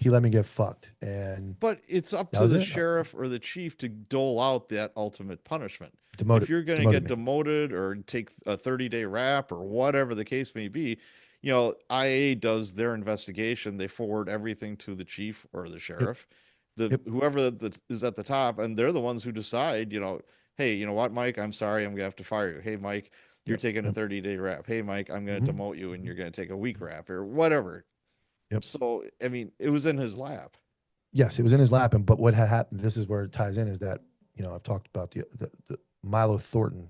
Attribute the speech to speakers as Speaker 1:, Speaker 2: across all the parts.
Speaker 1: He let me get fucked, and
Speaker 2: But it's up
Speaker 1: that
Speaker 2: to
Speaker 1: was
Speaker 2: the
Speaker 1: it.
Speaker 2: sheriff or the chief to dole out that ultimate punishment. If
Speaker 1: Demoted,
Speaker 2: you're going to
Speaker 1: demoted
Speaker 2: get
Speaker 1: me.
Speaker 2: demoted or take a 30-day rap or whatever the case may be, IA does their investigation. They forward everything to the chief or the
Speaker 1: Yep,
Speaker 2: sheriff, the
Speaker 1: yep,
Speaker 2: whoever is at the top, and they're the ones who decide, hey, you know what, Mike, I'm sorry, I'm going to have to fire you. Hey, Mike, you're
Speaker 1: yep,
Speaker 2: taking a
Speaker 1: yep.
Speaker 2: 30-day rap. Hey, Mike, I'm going to
Speaker 1: Hmm.
Speaker 2: demote you and you're going to take a week rap or whatever.
Speaker 1: Yep.
Speaker 2: So, I mean, it was in his lap.
Speaker 1: Yes, it was in his lap, and but what had happened? This is where it ties in. Is that I've talked about the Milo Thornton.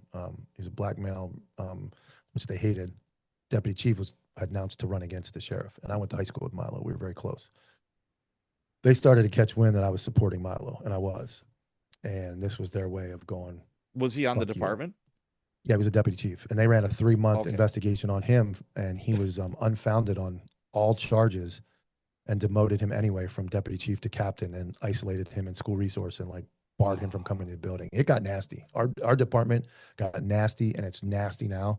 Speaker 1: He's a black male, which they hated. Deputy chief was had announced to run against the sheriff, and I went to high school with Milo. We were very close. They started to catch wind that I was supporting Milo, and I was, and this was their way of going,
Speaker 2: Was he on the
Speaker 1: "Fuck you."
Speaker 2: department?
Speaker 1: Yeah, he was a deputy chief, and they ran a 3 month
Speaker 2: Okay.
Speaker 1: investigation on him, and he was unfounded on all charges, and demoted him anyway from deputy chief to captain, and isolated him in school resource, and like barred him from coming to the building. It got nasty. Our department got nasty, and it's nasty now.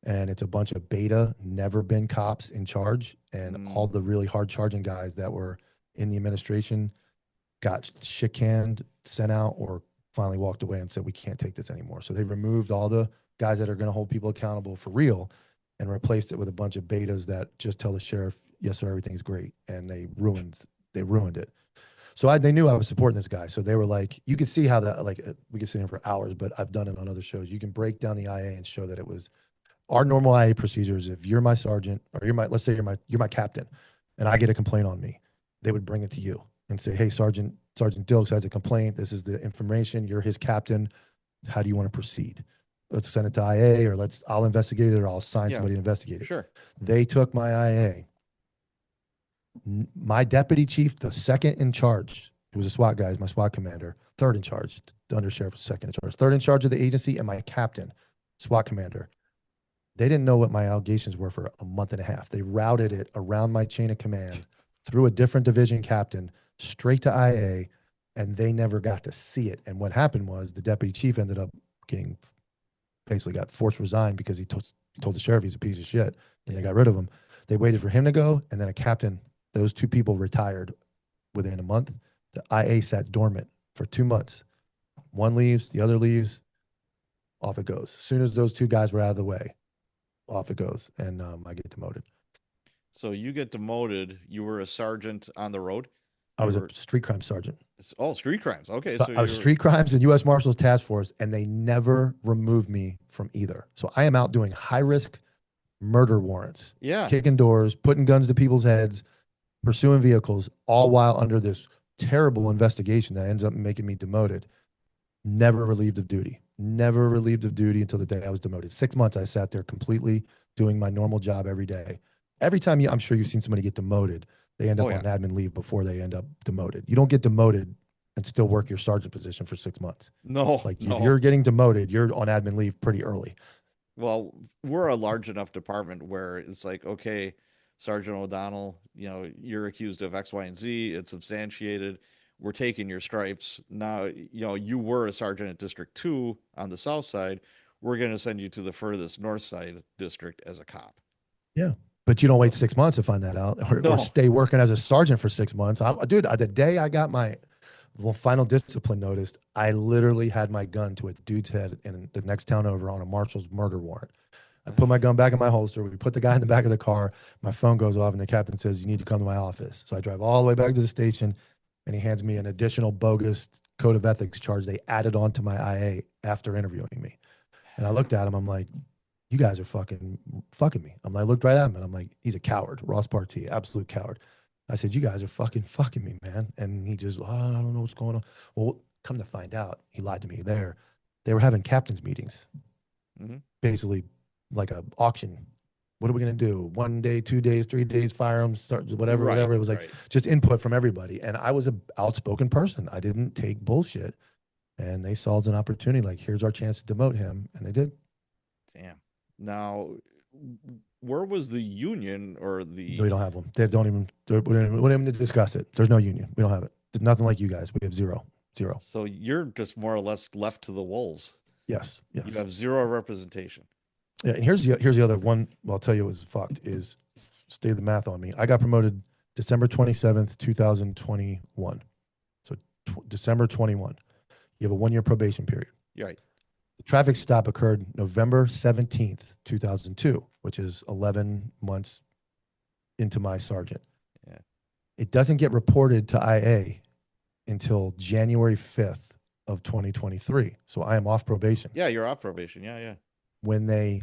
Speaker 1: And it's a bunch of beta, never been cops in charge, and
Speaker 2: Mm,
Speaker 1: all the really hard charging guys that were in the administration got shit canned, sent out, or finally walked away and said, we can't take this anymore. So they removed all the guys that are going to hold people accountable for real, and replaced it with a bunch of betas that just tell the sheriff, yes, sir, everything's great. And they ruined it. So they knew I was supporting this guy. So they were like, you could see how that, like, we could sit here for hours, but I've done it on other shows. You can break down the IA and show that it was our normal IA procedures. If you're my sergeant, or let's say you're my captain, and I get a complaint on me, they would bring it to you and say, hey, Sergeant Dilks has a complaint. This is the information. You're his captain. How do you want to proceed? Let's send it to IA, or I'll investigate it, or I'll assign
Speaker 2: yeah,
Speaker 1: somebody to investigate it.
Speaker 2: sure.
Speaker 1: They took my IA. My deputy chief, the second in charge, who was a SWAT guy, is my SWAT commander, third in charge, the under sheriff was second in charge, third in charge of the agency, and my captain, SWAT commander. They didn't know what my allegations were for a month and a half. They routed it around my chain of command through a different division captain straight to IA, and they never got to see it. And what happened was the deputy chief ended up getting basically got forced resigned because he told the sheriff he's a piece of shit, and they
Speaker 2: Yeah.
Speaker 1: got rid of him. They waited for him to go, and then a captain. Those two people retired within a month. The IA sat dormant for 2 months. One leaves, the other leaves, off it goes. As soon as those two guys were out of the way, off it goes, and I get demoted.
Speaker 2: So you get demoted. You were a sergeant on the road.
Speaker 1: I
Speaker 2: You
Speaker 1: was a
Speaker 2: were
Speaker 1: street crime sergeant.
Speaker 2: street crimes. Okay,
Speaker 1: So
Speaker 2: so
Speaker 1: I was
Speaker 2: you're
Speaker 1: street crimes and U.S. Marshals Task Force, and they never removed me from either. So I am out doing high risk murder warrants,
Speaker 2: yeah.
Speaker 1: kicking doors, putting guns to people's heads, pursuing vehicles, all while under this terrible investigation that ends up making me demoted. Never relieved of duty. Never relieved of duty until the day I was demoted. 6 months I sat there completely doing my normal job every day. Every time I'm sure you've seen somebody get demoted, they end
Speaker 2: Oh
Speaker 1: up
Speaker 2: yeah.
Speaker 1: on admin leave before they end up demoted. You don't get demoted and still work your sergeant position for 6 months.
Speaker 2: No,
Speaker 1: Like if
Speaker 2: no.
Speaker 1: you're getting demoted, you're on admin leave pretty early.
Speaker 2: Well, we're a large enough department where it's like, okay, Sergeant O'Donnell, you're accused of X, Y, and Z. It's substantiated. We're taking your stripes. Now, you were a sergeant at District 2 on the south side. We're going to send you to the furthest north side district as a cop.
Speaker 1: Yeah. But you don't wait
Speaker 2: So,
Speaker 1: 6 months to find that out, or
Speaker 2: no.
Speaker 1: stay working as a sergeant for 6 months. Dude, the day I got my final discipline notice, I literally had my gun to a dude's head in the next town over on a Marshals murder warrant. I put my gun back in my holster. We put the guy in the back of the car. My phone goes off, and the captain says, "You need to come to my office." So I drive all the way back to the station, and he hands me an additional bogus code of ethics charge they added on to my IA after interviewing me. And I looked at him. I'm like, "You guys are fucking me." I looked right at him, and I'm like, "He's a coward, Ross Partee, absolute coward." I said, "You guys are fucking me, man." And he just, "Oh, I don't know what's going on." Well, come to find out, he lied to me there. They were having captains meetings,
Speaker 2: Hmm.
Speaker 1: basically like a auction. What are we going to do? 1 day, 2 days, 3 days, firearms, start, whatever,
Speaker 2: Right,
Speaker 1: whatever. It was like
Speaker 2: right.
Speaker 1: just input from everybody. And I was an outspoken person. I didn't take bullshit. And they saw it as an opportunity, like, here's our chance to demote him. And they did.
Speaker 2: Damn. Now, where was the union or
Speaker 1: We
Speaker 2: the
Speaker 1: don't have them. They don't even, we don't even discuss it. There's no union. We don't have it. There's nothing like you guys. We have zero, zero.
Speaker 2: so you're just more or less left to the wolves.
Speaker 1: Yes,
Speaker 2: You
Speaker 1: yes.
Speaker 2: have zero representation.
Speaker 1: Yeah, and here's the other one. Well, I'll tell you what was fucked is stay the math on me. I got promoted December 27th, 2021. So December 21. You have a 1-year probation period.
Speaker 2: You're right.
Speaker 1: The traffic stop occurred November 17th, 2002, which is 11 months into my sergeant.
Speaker 2: Yeah.
Speaker 1: It doesn't get reported to IA until January 5th of 2023. So I am off probation.
Speaker 2: Yeah, you're off probation. Yeah, yeah.
Speaker 1: When they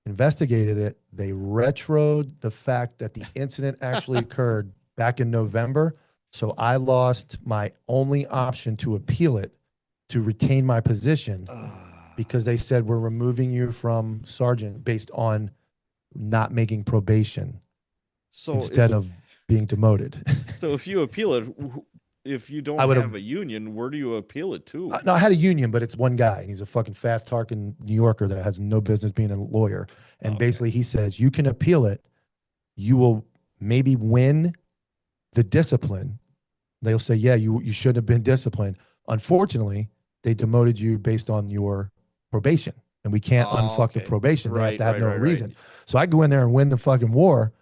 Speaker 1: investigated it, they retroed the fact that the incident actually occurred back in November. So I lost my only option to appeal it to retain my position because they said we're removing you from sergeant based on not making probation instead of being demoted.
Speaker 2: So if you appeal it, if you don't have a union, where do you appeal it to?
Speaker 1: No, I had a union, but it's one guy, and he's a fucking fast-talking New Yorker that has no business being a lawyer. And basically, he says you can appeal it. You will maybe win the discipline. They'll say, yeah, you shouldn't have been disciplined. Unfortunately, they demoted you based on your probation, and we can't unfuck the probation. They have to have no reason. So I go in there and win the fucking war,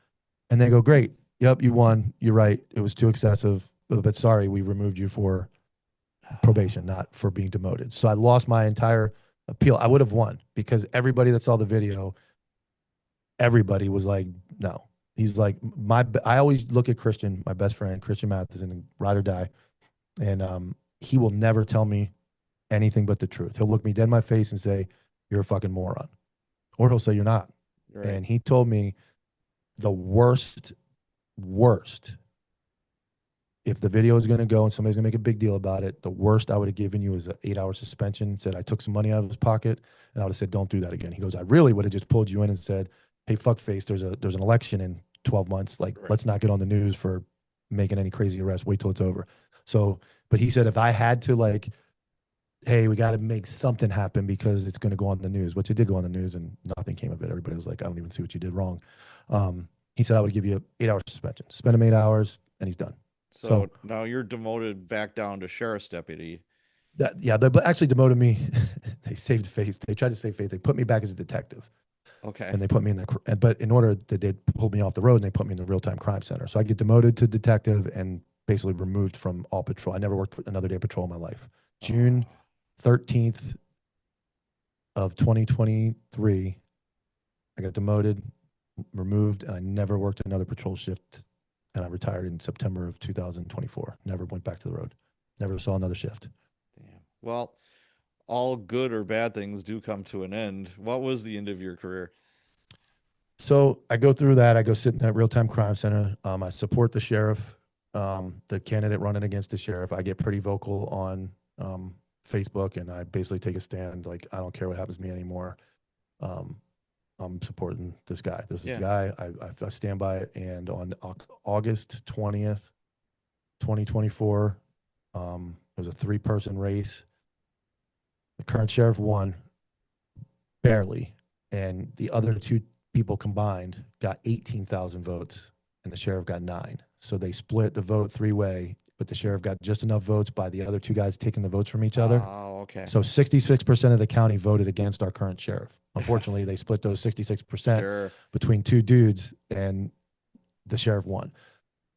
Speaker 1: and they go, great. Yep, you won. You're right. It was too excessive. But sorry, we removed you for probation, not for being demoted. So I lost my entire appeal. I would have won because everybody that saw the video, everybody was like, no. He's like, I always look at Christian, my best friend, Christian Matheson, ride or die. And he will never tell me anything but the truth. He'll look me dead in my face and say, you're a fucking moron. Or he'll say, you're not. Right. And he told me the worst, if the video is going to go and somebody's going to make a big deal about it, the worst I would have given you is an 8-hour suspension. Said I took some money out of his pocket, and I would have said, don't do that again. He goes, I really would have just pulled you in and said, hey, fuckface, there's an election in 12 months. Like, let's not get on the news for making any crazy arrests. Wait till it's over. So, but he said if I had to, like, hey, we got to make something happen because it's going to go on the news, which it did go on the news, and nothing came of it. Everybody was like, I don't even see what you did wrong. He said I would give you an 8-hour suspension. Spend him 8 hours, and he's done.
Speaker 2: So now you're demoted back down to sheriff's deputy.
Speaker 1: They actually demoted me. They saved face. They tried to save face. They put me back as a detective.
Speaker 2: Okay.
Speaker 1: And they put me in the, but in order that they pulled me off the road and they put me in the real-time crime center. So I get demoted to detective and basically removed from all patrol. I never worked another day of patrol in my life. June 13th of 2023, I got demoted, removed, and I never worked another patrol shift. And I retired in September of 2024. Never went back to the road. Never saw another shift.
Speaker 2: Damn. Well, all good or bad things do come to an end. What was the end of your career?
Speaker 1: So I go through that. I go sit in that real-time crime center. I support the sheriff, the candidate running against the sheriff. I get pretty vocal on Facebook, and I basically take a stand. Like, I don't care what happens to me anymore. I'm supporting this guy. This is the guy. I stand by it. And on August 20th, 2024, it was a 3-person race. The current sheriff won barely, and the other 2 people combined got 18,000 votes, and the sheriff got 9. So they split the vote 3-way, but the sheriff got just enough votes by the other 2 guys taking the votes from each other.
Speaker 2: Oh, okay.
Speaker 1: So 66% of the county voted against our current sheriff. Unfortunately, they split those 66% between 2 dudes, and the sheriff won.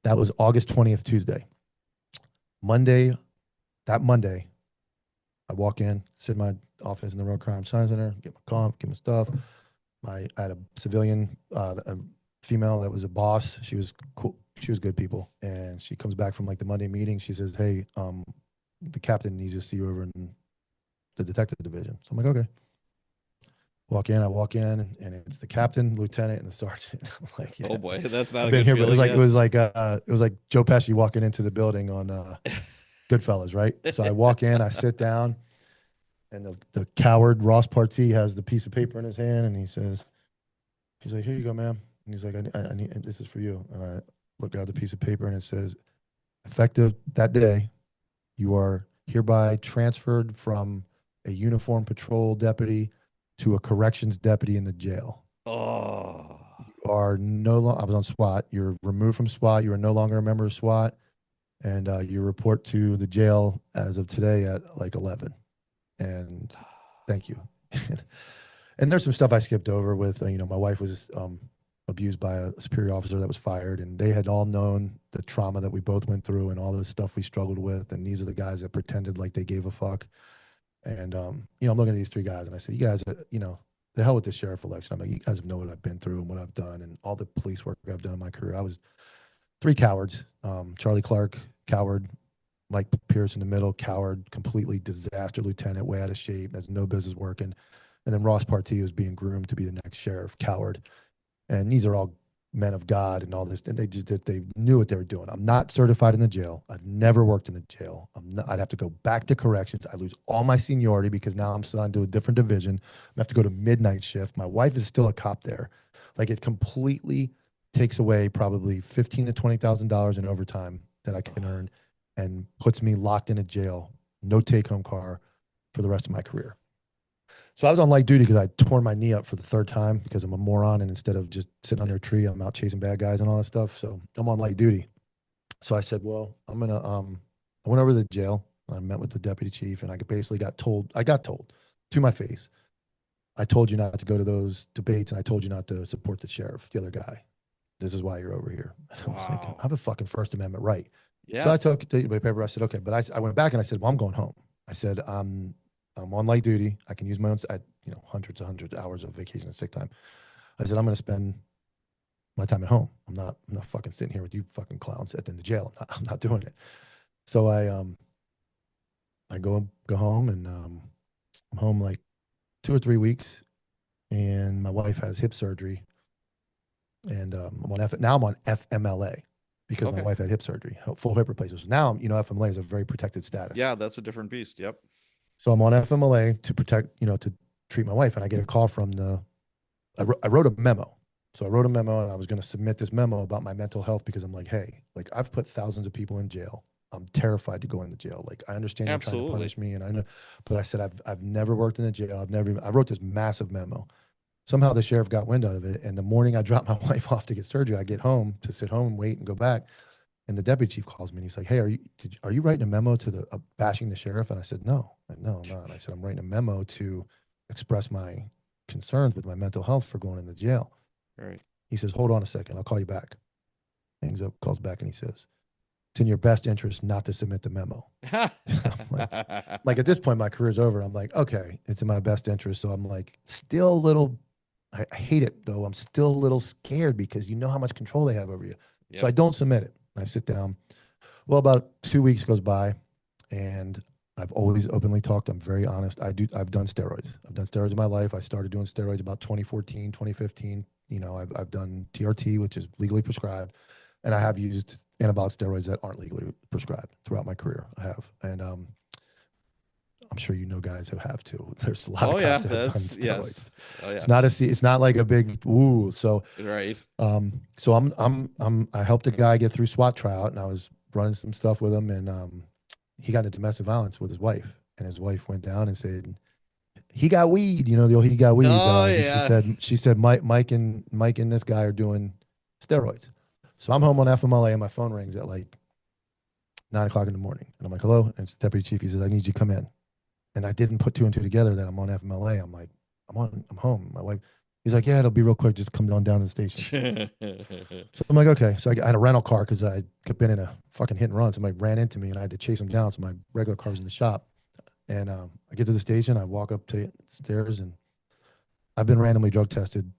Speaker 1: That was August 20th, Tuesday. That Monday, I walk in, sit in my office in the Road Crime Science Center, get my comp, get my stuff. I had a civilian, a female that was a boss. She was cool. She was good people. And she comes back from like the Monday meeting. She says, hey, the captain needs to see you over in the detective division. So I'm like, okay. I walk in, and it's the captain, lieutenant, and the sergeant. I'm like, yeah.
Speaker 2: Oh boy, that's not
Speaker 1: I've
Speaker 2: a
Speaker 1: been
Speaker 2: good
Speaker 1: here, but
Speaker 2: feeling.
Speaker 1: it was like Joe Pesci walking into the building on Goodfellas, right? So I walk in, I sit down, and the coward Ross Partee has the piece of paper in his hand, and he's like, here you go, ma'am. And he's like, I need, this is for you. And I look at the piece of paper, and it says, effective that day, you are hereby transferred from a uniformed patrol deputy to a corrections deputy in the jail.
Speaker 2: Oh.
Speaker 1: You are no longer, I was on SWAT. You're removed from SWAT. You are no longer a member of SWAT. And you report to the jail as of today at like 11. And thank you. And there's some stuff I skipped over with, my wife was abused by a superior officer that was fired, and they had all known the trauma that we both went through and all the stuff we struggled with. And these are the guys that pretended like they gave a fuck. And I'm looking at these three guys, and I said, "You guys, the hell with this sheriff election. I'm like, you guys know what I've been through and what I've done, and all the police work I've done in my career. I was three cowards: Charlie Clark, coward; Mike Pierce in the middle, coward, completely disaster lieutenant, way out of shape, has no business working, and then Ross Partee was being groomed to be the next sheriff, coward. And these are all men of God and all this, and they knew what they were doing. I'm not certified in the jail. I've never worked in the jail. I'd have to go back to corrections. I lose all my seniority because now I'm assigned to a different division. I have to go to midnight shift. My wife is still a cop there. Like, it completely takes away probably $15,000 to $20,000 in overtime that I can earn, and puts me locked in a jail, no take-home car for the rest of my career. So I was on light duty because I tore my knee up for the third time because I'm a moron. And instead of just sitting under a tree, I'm out chasing bad guys and all that stuff. So I'm on light duty. So I said, well, I went over to the jail. I met with the deputy chief, and I got told to my face, I told you not to go to those debates, and I told you not to support the sheriff, the other guy. This is why you're over here. Wow. I was like, I have a fucking First Amendment right. Yeah. So I took the paper. I said, okay, but I went back and I said, well, I'm going home. I said, I'm on light duty. I can use my own, hundreds of hours of vacation and sick time. I said, I'm going to spend my time at home. I'm not fucking sitting here with you fucking clowns in the jail. I'm not doing it. So I go home, and I'm home like 2 or 3 weeks, and my wife has hip surgery, and now I'm on FMLA because my wife had hip surgery, full hip replacement. So now, FMLA is a very protected status.
Speaker 2: Yeah, that's a different beast. Yep.
Speaker 1: So I'm on FMLA to protect, to treat my wife. And I get a call from I wrote a memo. So I wrote a memo, and I was going to submit this memo about my mental health because I'm like, hey, like, I've put thousands of people in jail. I'm terrified to go into jail. Like, I understand you're trying to punish me, and I know, but I said, I've never worked in the jail. I wrote this massive memo. Somehow the sheriff got wind of it. And the morning I dropped my wife off to get surgery, I get home to sit home and wait and go back. And the deputy chief calls me, and he's like, hey, are you writing a memo to bashing the sheriff? And I said, no, I'm not. And I said, I'm writing a memo to express my concerns with my mental health for going into jail.
Speaker 2: Right.
Speaker 1: He says, hold on a second. I'll call you back. Hangs up, calls back, and he says, it's in your best interest not to submit the memo. like at this point, my career's over. I'm like, okay, it's in my best interest. So I'm like, still a little, I hate it though. I'm still a little scared because you know how much control they have over you. Yep. So I don't submit it. I sit down. Well, about 2 weeks goes by, and I've always openly talked. I'm very honest. I've done steroids. I've done steroids in my life. I started doing steroids about 2014, 2015. I've done TRT, which is legally prescribed, and I have used anabolic steroids that aren't legally prescribed throughout my career. I have, and I'm sure guys who have too. There's a lot of guys that have done steroids. Yes. Oh, yeah. It's not like a big woo. So
Speaker 2: right.
Speaker 1: So I helped a guy get through SWAT tryout, and I was running some stuff with him, and he got into domestic violence with his wife, and his wife went down and said, he got weed, the old he got weed.
Speaker 2: Oh, yeah.
Speaker 1: She said Mike and this guy are doing steroids. So I'm home on FMLA, and my phone rings at like 9:00 in the morning, and I'm like, hello, and it's the deputy chief. He says, I need you to come in. And I didn't put two and two together that I'm on FMLA. I'm like, I'm home. My wife, he's like, yeah, it'll be real quick. Just come on down to the station. So I'm like, okay. So I had a rental car because I had been in a fucking hit and run. Somebody ran into me, and I had to chase him down. So my regular car's in the shop. And I get to the station. I walk up to the stairs, and I've been randomly drug tested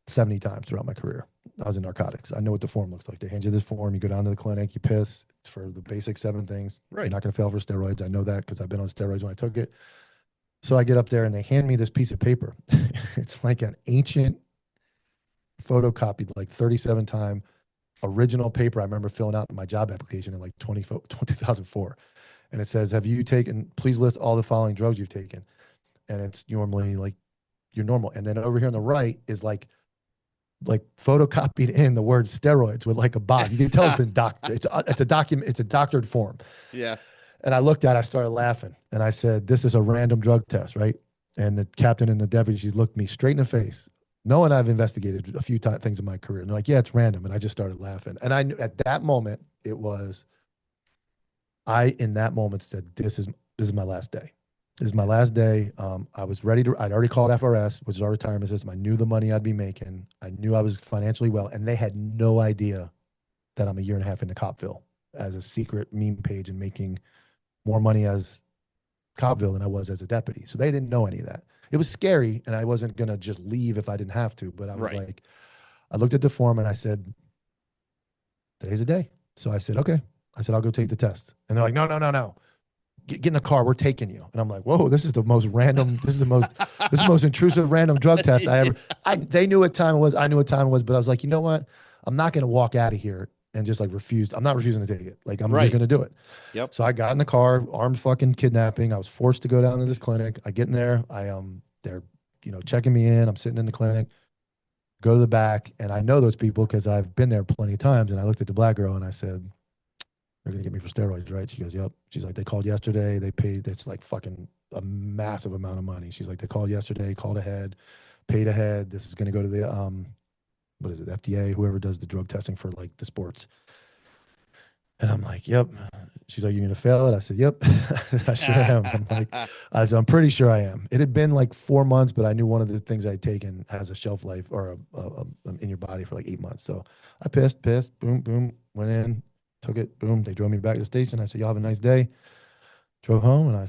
Speaker 1: 70 times throughout my career. I was in narcotics. I know what the form looks like. They hand you this form. You go down to the clinic. You piss. It's for the basic 7 things. Right. You're not going to fail for steroids. I know that because I've been on steroids when I took it. So I get up there, and they hand me this piece of paper. It's like an ancient photocopied, like 37-time original paper I remember filling out in my job application in like 2004. And it says, please list all the following drugs you've taken. And it's normally like your normal. And then over here on the right is like photocopied in the word steroids with like a box. You can tell it's been doctored. It's a document. It's a doctored form.
Speaker 2: Yeah.
Speaker 1: And I looked at it, I started laughing, and I said, this is a random drug test, right? And the captain and the deputy, she looked me straight in the face, knowing I've investigated a few things in my career. And they're like, yeah, it's random. And I just started laughing. And I knew at that moment, in that moment said, this is my last day. This is my last day. I was ready to, I'd already called FRS, which is our retirement system. I knew the money I'd be making. I knew I was financially well, and they had no idea that I'm a year and a half into Copville as a secret meme page and making more money as Copville than I was as a deputy. So they didn't know any of that. It was scary, and I wasn't going to just leave if I didn't have to. But I was like, I looked at the form and I said, today's the day. So I said, okay. I said, I'll go take the test. And they're like, no, no, no, no. Get in the car. We're taking you. And I'm like, whoa, this is the most random, this is the most intrusive random drug test I ever, they knew what time it was. I knew what time it was, but I was like, you know what? I'm not going to walk out of here and just like refuse. I'm not refusing to take it. Like, I'm just going to do it.
Speaker 2: Yep.
Speaker 1: So I got in the car, armed fucking kidnapping. I was forced to go down to this clinic. I get in there. They're, checking me in. I'm sitting in the clinic, go to the back. And I know those people because I've been there plenty of times. And I looked at the black girl and I said, they're going to get me for steroids, right? She goes, yep. She's like, they called yesterday. They paid, it's like fucking a massive amount of money. She's like, they called yesterday, called ahead, paid ahead. This is going to go to the, what is it, FDA, whoever does the drug testing for like the sports. And I'm like, yep. She's like, you need to fail it? I said, yep. I sure am. I said, I'm pretty sure I am. It had been like 4 months, but I knew one of the things I'd taken has a shelf life or in your body for like 8 months. So I pissed, boom, boom, went in, took it, boom. They drove me back to the station. I said, y'all have a nice day. Drove home and I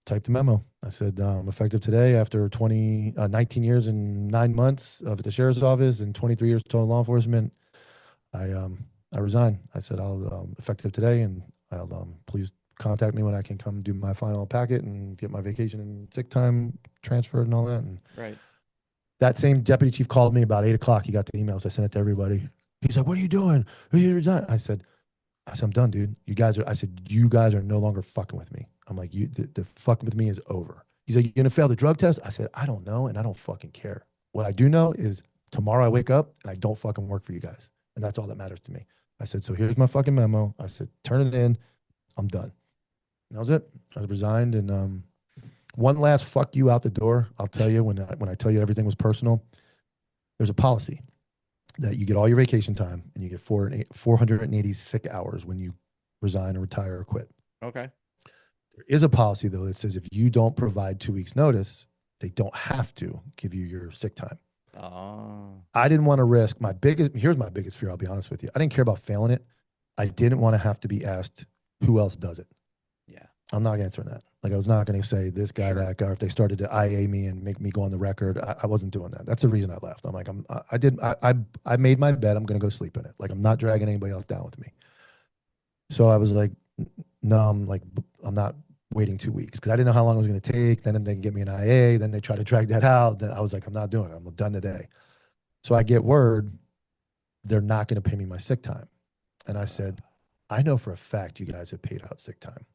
Speaker 1: typed a memo. I said, effective today after 19 years and 9 months of the sheriff's office and 23 years total law enforcement, I resign. I said, I'll effective today, and I'll please contact me when I can come do my final packet and get my vacation and sick time transferred and all that. And that same deputy chief called me about 8 o'clock. He got the emails. I sent it to everybody. He's like, what are you doing? You resign? I said, I'm done, dude. You guys are no longer fucking with me. I'm like, the fucking with me is over. He's like, you're going to fail the drug test? I said, I don't know. And I don't fucking care. What I do know is tomorrow I wake up and I don't fucking work for you guys. And that's all that matters to me. I said, so here's my fucking memo. I said, turn it in. I'm done. And that was it. I was resigned. And one last fuck you out the door. I'll tell you when I tell you everything was personal. There's a policy that you get all your vacation time and you get 480 sick hours when you resign or retire or quit.
Speaker 2: Okay.
Speaker 1: There is a policy though that says if you don't provide 2 weeks notice, they don't have to give you your sick time. I didn't want to risk here's my biggest fear. I'll be honest with you. I didn't care about failing it. I didn't want to have to be asked who else does it.
Speaker 2: Yeah.
Speaker 1: I'm not answering that. Like I was not going to say this guy, that guy, if they started to IA me and make me go on the record, I wasn't doing that. That's the reason I left. I'm like, I made my bed. I'm going to go sleep in it. Like I'm not dragging anybody else down with me. So I was like, no, I'm not waiting 2 weeks because I didn't know how long it was going to take. Then they can get me an IA. Then they try to drag that out. Then I was like, I'm not doing it. I'm done today. So I get word they're not going to pay me my sick time. And I said, I know for a fact you guys have paid out sick time.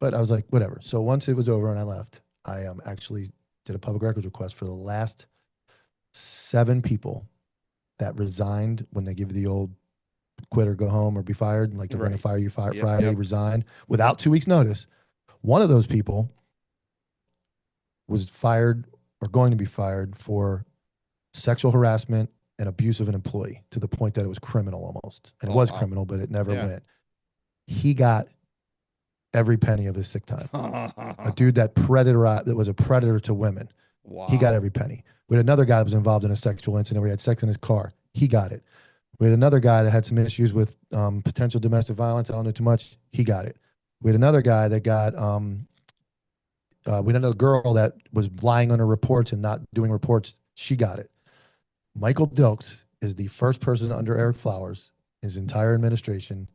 Speaker 1: But I was like, whatever. So once it was over and I left, I actually did a public records request for the last 7 people that resigned when they give you the old quit or go home or be fired. Like they're going to fire you Friday, resign without 2 weeks notice. One of those people was fired or going to be fired for sexual harassment and abuse of an employee to the point that it was criminal almost. And it was criminal, but it never went. He got every penny of his sick time. A dude that was a predator to women. Wow. He got every penny. We had another guy that was involved in a sexual incident where he had sex in his car. He got it. We had another guy that had some issues with potential domestic violence. I don't know too much. He got it. We had another guy that got, we had another girl that was lying on her reports and not doing reports. She got it. Michael Dilks is the first person under Eric Flowers, his entire administration,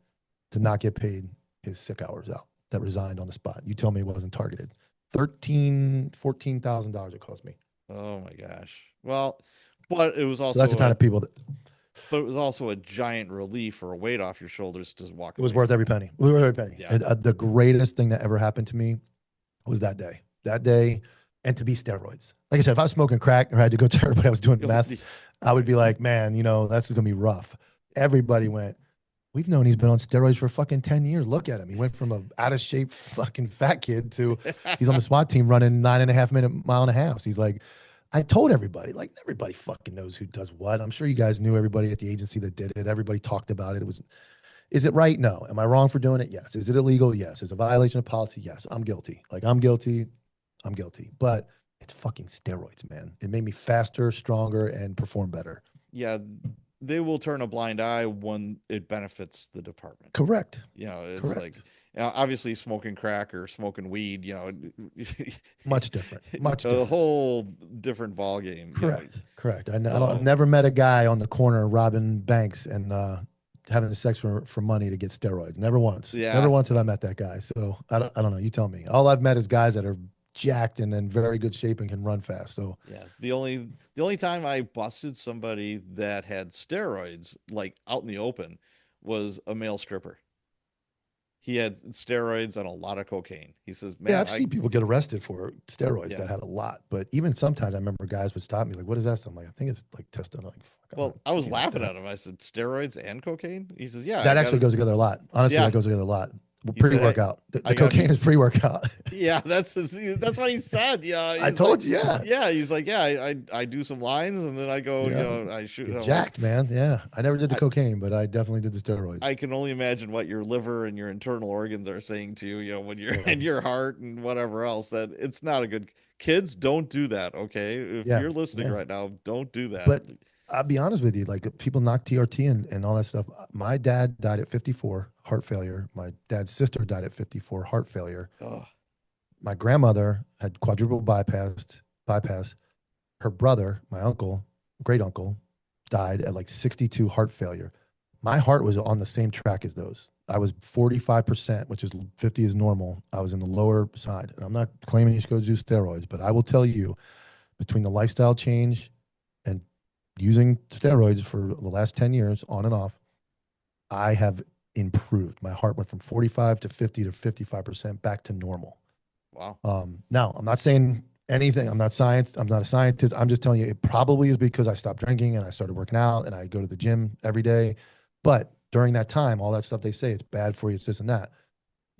Speaker 1: to not get paid his sick hours out, that resigned on the spot. You tell me it wasn't targeted. $14,000 it cost me.
Speaker 2: Oh my gosh. Well, but it was also,
Speaker 1: so that's the kind of people that,
Speaker 2: but it was also a giant relief or a weight off your shoulders to walk.
Speaker 1: It was worth every penny. It was worth every penny.
Speaker 2: Yeah.
Speaker 1: And, the greatest thing that ever happened to me was that day, and to be steroids. Like I said, if I was smoking crack or I had to go to everybody I was doing meth, I would be like, man, that's going to be rough. Everybody went, we've known he's been on steroids for fucking 10 years. Look at him. He went from a out of shape fucking fat kid to he's on the SWAT team running 9.5 minute mile and a half. So he's like, I told everybody, like everybody fucking knows who does what. I'm sure you guys knew everybody at the agency that did it. Everybody talked about it. Is it right? No. Am I wrong for doing it? Yes. Is it illegal? Yes. Is it a violation of policy? Yes. I'm guilty. Like I'm guilty. I'm guilty. But it's fucking steroids, man. It made me faster, stronger, and perform better.
Speaker 2: Yeah, they will turn a blind eye when it benefits the department.
Speaker 1: Correct.
Speaker 2: It's like,
Speaker 1: Correct.
Speaker 2: obviously smoking crack or smoking weed,
Speaker 1: Much different. Much
Speaker 2: a
Speaker 1: different.
Speaker 2: whole different ball game.
Speaker 1: Correct. Correct. I've
Speaker 2: Oh,
Speaker 1: never met a guy on the corner robbing banks and having sex for money to get steroids. Never once. Never
Speaker 2: yeah,
Speaker 1: once have I met that guy. So I don't know. You tell me. All I've met is guys that are jacked and in very good shape and can run fast. So
Speaker 2: yeah. The only time I busted somebody that had steroids like out in the open was a male stripper. He had steroids and a lot of cocaine. He says,
Speaker 1: yeah,
Speaker 2: "Man,
Speaker 1: I've seen people get arrested for steroids
Speaker 2: yeah."
Speaker 1: that had a lot. But even sometimes I remember guys would stop me like, "What is that?" So I'm like, "I think it's like testosterone." I'm like, fuck, I'm not
Speaker 2: Well, I was
Speaker 1: taking like
Speaker 2: laughing
Speaker 1: that.
Speaker 2: at him. I said, "Steroids and cocaine?" He says, "Yeah, I
Speaker 1: That
Speaker 2: got
Speaker 1: actually
Speaker 2: it."
Speaker 1: goes together a lot. Honestly, that
Speaker 2: Yeah.
Speaker 1: goes together a lot.
Speaker 2: He said, "Hey,
Speaker 1: Pre-workout. The
Speaker 2: I got
Speaker 1: cocaine
Speaker 2: me."
Speaker 1: is pre-workout.
Speaker 2: Yeah, that's what he said. Yeah,
Speaker 1: I
Speaker 2: he's like,
Speaker 1: told you, yeah.
Speaker 2: yeah, he's like, yeah, I do some lines and then I go,
Speaker 1: Yeah.
Speaker 2: I shoot.
Speaker 1: Get
Speaker 2: I'm like,
Speaker 1: jacked, man. Yeah. I never did the
Speaker 2: I
Speaker 1: cocaine, but I definitely did the steroids.
Speaker 2: I can only imagine what your liver and your internal organs are saying to you, when you're
Speaker 1: Yeah.
Speaker 2: in your heart and whatever else. That it's not a good. Kids, don't do that. Okay, if
Speaker 1: Yeah.
Speaker 2: you're listening
Speaker 1: Yeah.
Speaker 2: right now, don't do that.
Speaker 1: But I'll be honest with you, like people knock TRT and all that stuff. My dad died at 54, heart failure. My dad's sister died at 54, heart failure.
Speaker 2: Oh,
Speaker 1: My grandmother had quadruple bypass. Her brother, my uncle, great uncle, died at like 62, heart failure. My heart was on the same track as those. I was 45%, which is 50 is normal. I was in the lower side. And I'm not claiming you should go do steroids, but I will tell you, between the lifestyle change and using steroids for the last 10 years on and off, I have improved. My heart went from 45 to 50 to 55% back to normal.
Speaker 2: wow.
Speaker 1: Now, I'm not saying anything. I'm not science. I'm not a scientist. I'm just telling you, it probably is because I stopped drinking and I started working out and I go to the gym every day. But during that time, all that stuff they say, it's bad for you, it's this and that.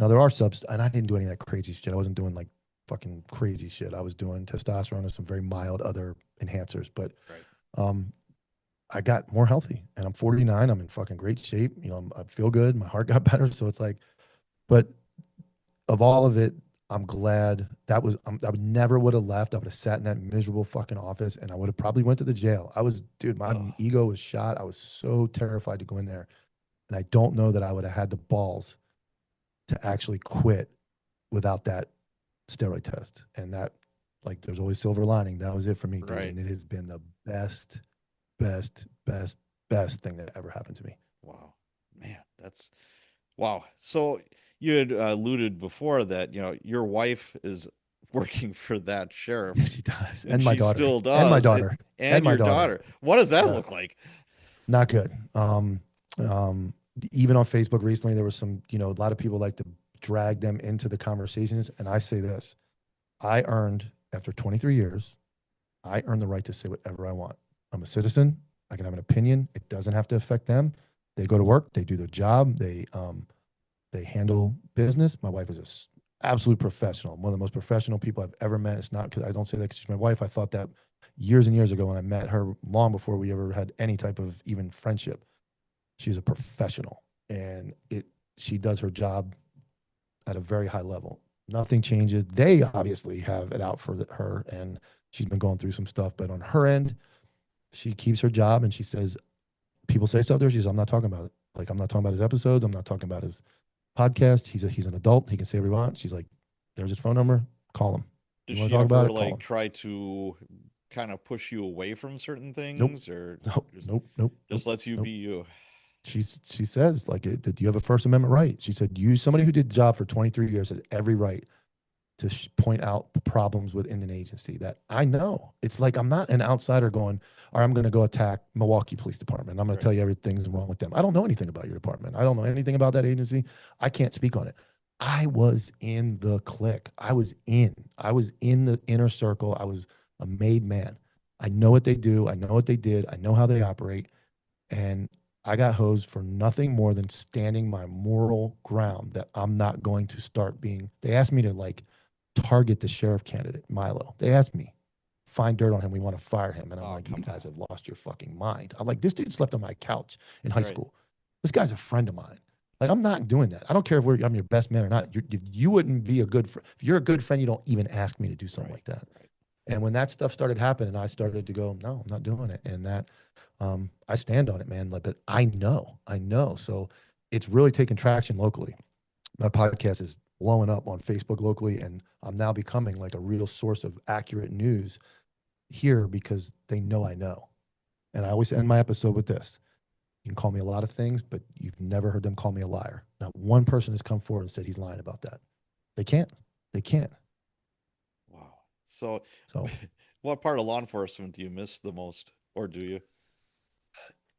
Speaker 1: Now, there are subs, and I didn't do any of that crazy shit. I wasn't doing like fucking crazy shit. I was doing testosterone and some very mild other enhancers. But
Speaker 2: Right.
Speaker 1: um, I got more healthy and I'm 49. I'm in fucking great shape. I feel good. My heart got better. So it's like, but of all of it, I'm glad I would never would have left. I would have sat in that miserable fucking office and I would have probably went to the jail. Dude, my
Speaker 2: Oh,
Speaker 1: ego was shot. I was so terrified to go in there. And I don't know that I would have had the balls to actually quit without that steroid test. And that, like, there's always silver lining. That was it for me, dude.
Speaker 2: right.
Speaker 1: And it has been the best, best, best, best thing that ever happened to me.
Speaker 2: Wow, man, that's wow. So you had alluded before that your wife is working for that sheriff,
Speaker 1: Yes, she does.
Speaker 2: and
Speaker 1: And my
Speaker 2: she
Speaker 1: daughter.
Speaker 2: still
Speaker 1: And my
Speaker 2: does,
Speaker 1: daughter. And
Speaker 2: and
Speaker 1: my
Speaker 2: your
Speaker 1: daughter.
Speaker 2: daughter. What does that
Speaker 1: Yeah.
Speaker 2: look like?
Speaker 1: Not good. Um, Even on Facebook recently, there was some, a lot of people like to drag them into the conversations. And I say this, after 23 years, I earned the right to say whatever I want. I'm a citizen. I can have an opinion. It doesn't have to affect them. They go to work. They do their job. They handle business. My wife is an absolute professional. One of the most professional people I've ever met. It's not because I don't say that because she's my wife. I thought that years and years ago when I met her, long before we ever had any type of even friendship. She's a professional, and she does her job at a very high level. Nothing changes. They obviously have it out for her, and she's been going through some stuff. But on her end, she keeps her job, and she says, people say stuff there. She says, I'm not talking about it. Like, I'm not talking about his episodes. I'm not talking about his podcast. He's an adult. He can say whatever he wants. She's like, there's his phone number. Call him.
Speaker 2: Does
Speaker 1: You want
Speaker 2: she
Speaker 1: to talk about
Speaker 2: ever
Speaker 1: it? Call
Speaker 2: like
Speaker 1: him.
Speaker 2: try to kind of push you away from certain
Speaker 1: Nope.
Speaker 2: things, or
Speaker 1: Nope.
Speaker 2: just
Speaker 1: Nope. Nope. Nope.
Speaker 2: just lets you
Speaker 1: Nope.
Speaker 2: be you?
Speaker 1: She says, like, did you have a First Amendment right? She said, somebody who did the job for 23 years has every right to point out problems within an agency that I know. It's like, I'm not an outsider going, all right, I'm going to go attack Milwaukee Police Department. I'm going to
Speaker 2: Right.
Speaker 1: tell you everything's wrong with them. I don't know anything about your department. I don't know anything about that agency. I can't speak on it. I was in the clique. I was in the inner circle. I was a made man. I know what they do. I know what they did. I know how they operate. And I got hosed for nothing more than standing my moral ground that I'm not going to start being. They asked me to like target the sheriff candidate, Milo. They asked me, find dirt on him. We want to fire him. And I'm
Speaker 2: Oh,
Speaker 1: like, you
Speaker 2: come
Speaker 1: guys
Speaker 2: on.
Speaker 1: have lost your fucking mind. I'm like, this dude slept on my couch in high
Speaker 2: Right.
Speaker 1: school. This guy's a friend of mine. Like, I'm not doing that. I don't care if I'm your best man or not. You wouldn't be a good friend. If you're a good friend, you don't even ask me to do something
Speaker 2: Right.
Speaker 1: like that.
Speaker 2: Right.
Speaker 1: And when that stuff started happening, I started to go, no, I'm not doing it. And that, I stand on it, man. Like, but I know. So it's really taking traction locally. My podcast is blowing up on Facebook locally, and I'm now becoming like a real source of accurate news here because they know I know. And I always end my episode with this. You can call me a lot of things, but you've never heard them call me a liar. Not one person has come forward and said he's lying about that. They can't. They can't.
Speaker 2: Wow. So,
Speaker 1: So
Speaker 2: what part of law enforcement do you miss the most, or do you?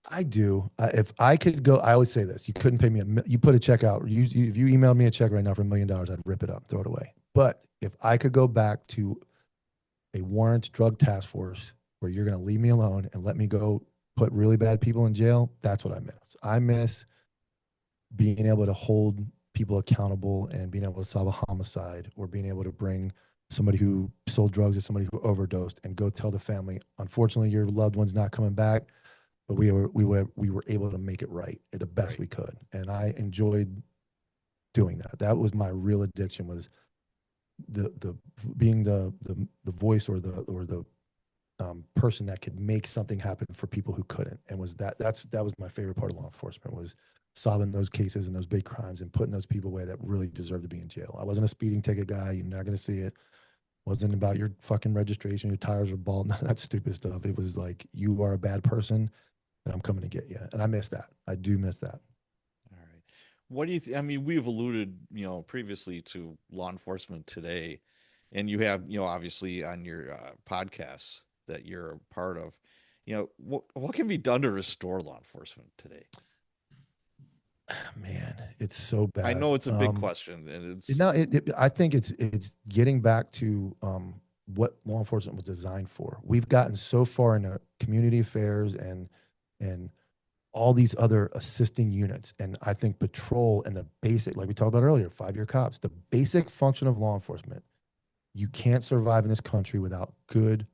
Speaker 1: I do. If I could go, I always say this: you couldn't pay me you put a check out. If you emailed me a check right now for $1 million, I'd rip it up, throw it away. But if I could go back to a warrant drug task force where you're going to leave me alone and let me go put really bad people in jail, that's what I miss. I miss being able to hold people accountable and being able to solve a homicide, or being able to bring somebody who sold drugs to somebody who overdosed and go tell the family, unfortunately, your loved one's not coming back, but we were able to make it right the best
Speaker 2: Right.
Speaker 1: we could. And I enjoyed doing that. That was my real addiction, was the being the voice, or the person that could make something happen for people who couldn't. And that was my favorite part of law enforcement, was solving those cases and those big crimes and putting those people away that really deserved to be in jail. I wasn't a speeding ticket guy. You're not going to see it. Wasn't about your fucking registration, your tires are bald, none of that stupid stuff. It was like, you are a bad person and I'm coming to get you. And I miss that. I do miss that.
Speaker 2: All right. What do you I mean, we've alluded, previously to law enforcement today, and you have, obviously on your podcasts that you're a part of. What can be done to restore law enforcement today?
Speaker 1: Man, it's so
Speaker 2: I
Speaker 1: bad.
Speaker 2: know it's a big question, and
Speaker 1: No,
Speaker 2: it's
Speaker 1: I think it's getting back to what law enforcement was designed for. We've gotten so far into community affairs and all these other assisting units, and I think patrol and the basic, like we talked about earlier, 5-year cops, the basic function of law enforcement. You can't survive in this country without good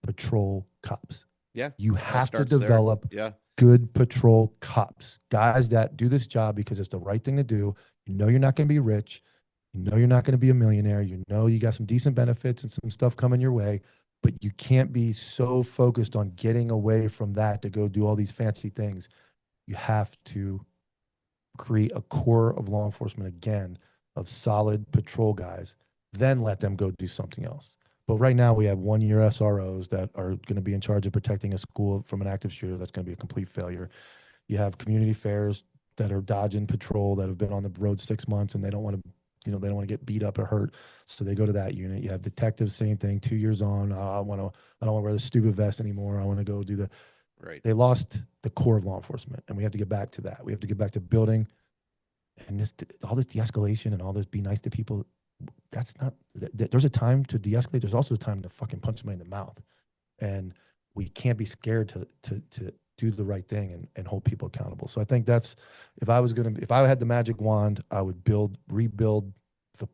Speaker 1: patrol cops.
Speaker 2: yeah,
Speaker 1: You
Speaker 2: it all
Speaker 1: have to
Speaker 2: starts there.
Speaker 1: develop
Speaker 2: Yeah,
Speaker 1: good patrol cops, guys that do this job because it's the right thing to do. You know, you're not going to be rich. You know, you're not going to be a millionaire. You know, you got some decent benefits and some stuff coming your way, but you can't be so focused on getting away from that to go do all these fancy things. You have to create a core of law enforcement again, of solid patrol guys, then let them go do something else. But right now we have 1-year SROs that are going to be in charge of protecting a school from an active shooter. That's going to be a complete failure. You have community fairs that are dodging patrol, that have been on the road 6 months, and they don't want to, they don't want to get beat up or hurt, so they go to that unit. You have detectives, same thing, 2 years on. I don't want to wear the stupid vest anymore. I want to go do the.
Speaker 2: right.
Speaker 1: They lost the core of law enforcement, and we have to get back to that. We have to get back to building, and all this de-escalation and all this be nice to people. That's not. There's a time to de-escalate. There's also a time to fucking punch somebody in the mouth, and we can't be scared to do the right thing and hold people accountable. So I think that's, if I had the magic wand, I would rebuild the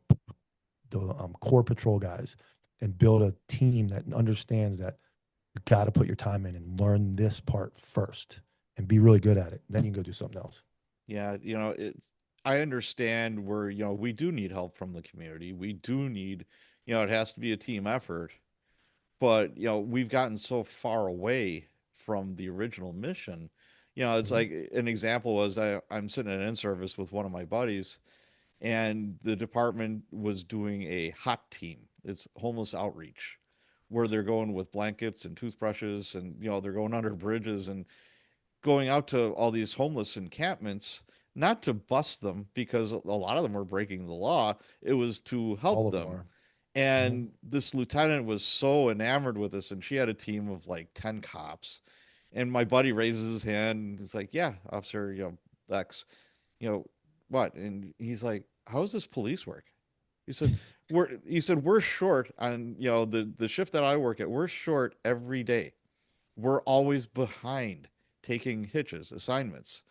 Speaker 1: core patrol guys and build a team that understands that you got to put your time in and learn this part first and be really good at it. Then you can go do something else.
Speaker 2: Yeah, I understand where, we do need help from the community. We do need, it has to be a team effort. But, we've gotten so far away from the original mission. It's
Speaker 1: Mhm.
Speaker 2: like an example was I'm sitting in service with one of my buddies, and the department was doing a hot team. It's homeless outreach, where they're going with blankets and toothbrushes, and they're going under bridges and going out to all these homeless encampments, not to bust them because a lot of them were breaking the law. It was to
Speaker 1: All
Speaker 2: help
Speaker 1: of them
Speaker 2: them.
Speaker 1: are. Mhm.
Speaker 2: And this lieutenant was so enamored with us, and she had a team of like 10 cops. And my buddy raises his hand and he's like, "Yeah, officer, X, you know, what?" And he's like, "How does this police work?" He said, we're short on, the shift that I work at, we're short every day. We're always behind taking hitches, assignments.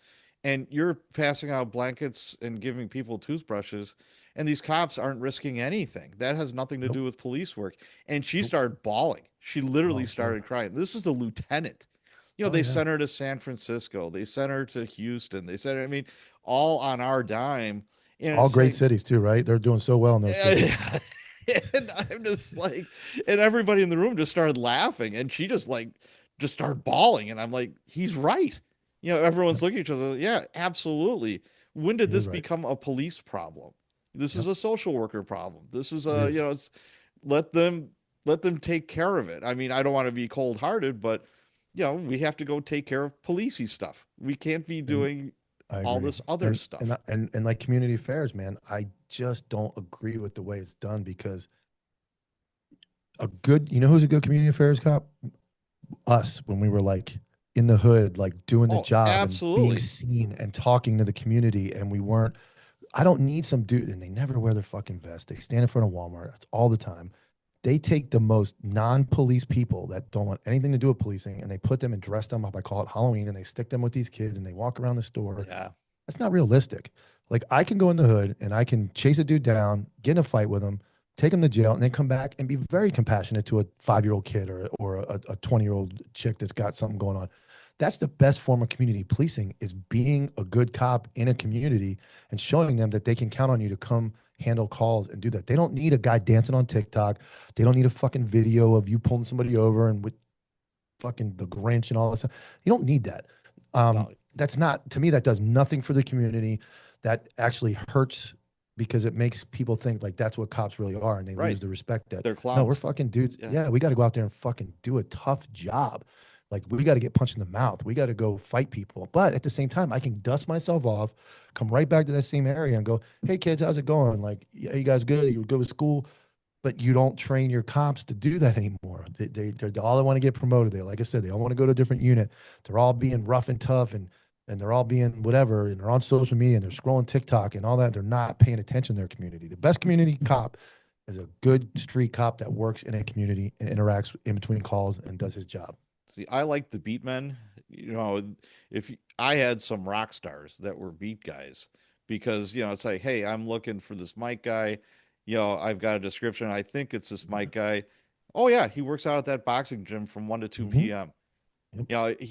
Speaker 2: And you're passing out blankets and giving people toothbrushes, and these cops aren't risking anything. That has nothing to
Speaker 1: Nope.
Speaker 2: do with police work. And she
Speaker 1: Nope.
Speaker 2: started bawling. She
Speaker 1: Oh,
Speaker 2: literally
Speaker 1: I'm sure.
Speaker 2: started crying. This is the lieutenant.
Speaker 1: Oh
Speaker 2: They
Speaker 1: yeah.
Speaker 2: sent her to San Francisco. They sent her to Houston. They sent her, I mean, all on our dime. And
Speaker 1: All
Speaker 2: it's
Speaker 1: great
Speaker 2: like,
Speaker 1: cities too, right? They're doing so well in those cities.
Speaker 2: and I'm just like, and everybody in the room just started laughing, and she just like just started bawling, and I'm like, he's right. Everyone's
Speaker 1: Yep,
Speaker 2: looking at each other. Yeah, absolutely. When did
Speaker 1: he is
Speaker 2: this
Speaker 1: right.
Speaker 2: become a police problem? This is
Speaker 1: Yep,
Speaker 2: a social worker problem. This is
Speaker 1: it
Speaker 2: a,
Speaker 1: is.
Speaker 2: it's let them let them take care of it. I mean, I don't want to be cold hearted, but we have to go take care of policey stuff. We can't be
Speaker 1: And
Speaker 2: doing
Speaker 1: I
Speaker 2: all
Speaker 1: agree.
Speaker 2: this other
Speaker 1: And
Speaker 2: stuff.
Speaker 1: like community affairs, man, I just don't agree with the way it's done because you know who's a good community affairs cop? Us when we were like in the hood, like doing the
Speaker 2: Oh,
Speaker 1: job and being
Speaker 2: absolutely.
Speaker 1: seen and talking to the community. And we weren't, I don't need some dude, and they never wear their fucking vest. They stand in front of Walmart. That's all the time. They take the most non-police people that don't want anything to do with policing and they put them and dress them up. I call it Halloween, and they stick them with these kids and they walk around the store.
Speaker 2: Yeah.
Speaker 1: That's not realistic. Like I can go in the hood and I can chase a dude down, get in a fight with him, take him to jail, and then come back and be very compassionate to a 5-year-old kid or a 20-year-old chick that's got something going on. That's the best form of community policing is being a good cop in a community and showing them that they can count on you to come handle calls and do that. They don't need a guy dancing on TikTok. They don't need a fucking video of you pulling somebody over and with fucking the Grinch and all this stuff. You don't need that.
Speaker 2: No.
Speaker 1: That's not to me. That does nothing for the community. That actually hurts because it makes people think like that's what cops really are, and they
Speaker 2: Right.
Speaker 1: lose the respect. That
Speaker 2: They're
Speaker 1: no, we're
Speaker 2: clowns.
Speaker 1: fucking dudes.
Speaker 2: Yeah.
Speaker 1: Yeah, we got to go out there and fucking do a tough job. Like we got to get punched in the mouth. We got to go fight people. But at the same time, I can dust myself off, come right back to that same area and go, "Hey kids, how's it going? Like, yeah, you guys good? You good with school?" But you don't train your cops to do that anymore. They're all they want to get promoted. They, like I said, they all want to go to a different unit. They're all being rough and tough and they're all being whatever. And they're on social media and they're scrolling TikTok and all that. They're not paying attention to their community. The best community cop is a good street cop that works in a community and interacts in between calls and does his job.
Speaker 2: See, I like the beat men. If I had some rock stars that were beat guys, because it's like, hey, I'm looking for this Mike guy. I've got a description. I think it's this Mike guy. Oh yeah, he works out at that boxing gym from 1 to 2
Speaker 1: Mm-hmm.
Speaker 2: p.m.
Speaker 1: Yep.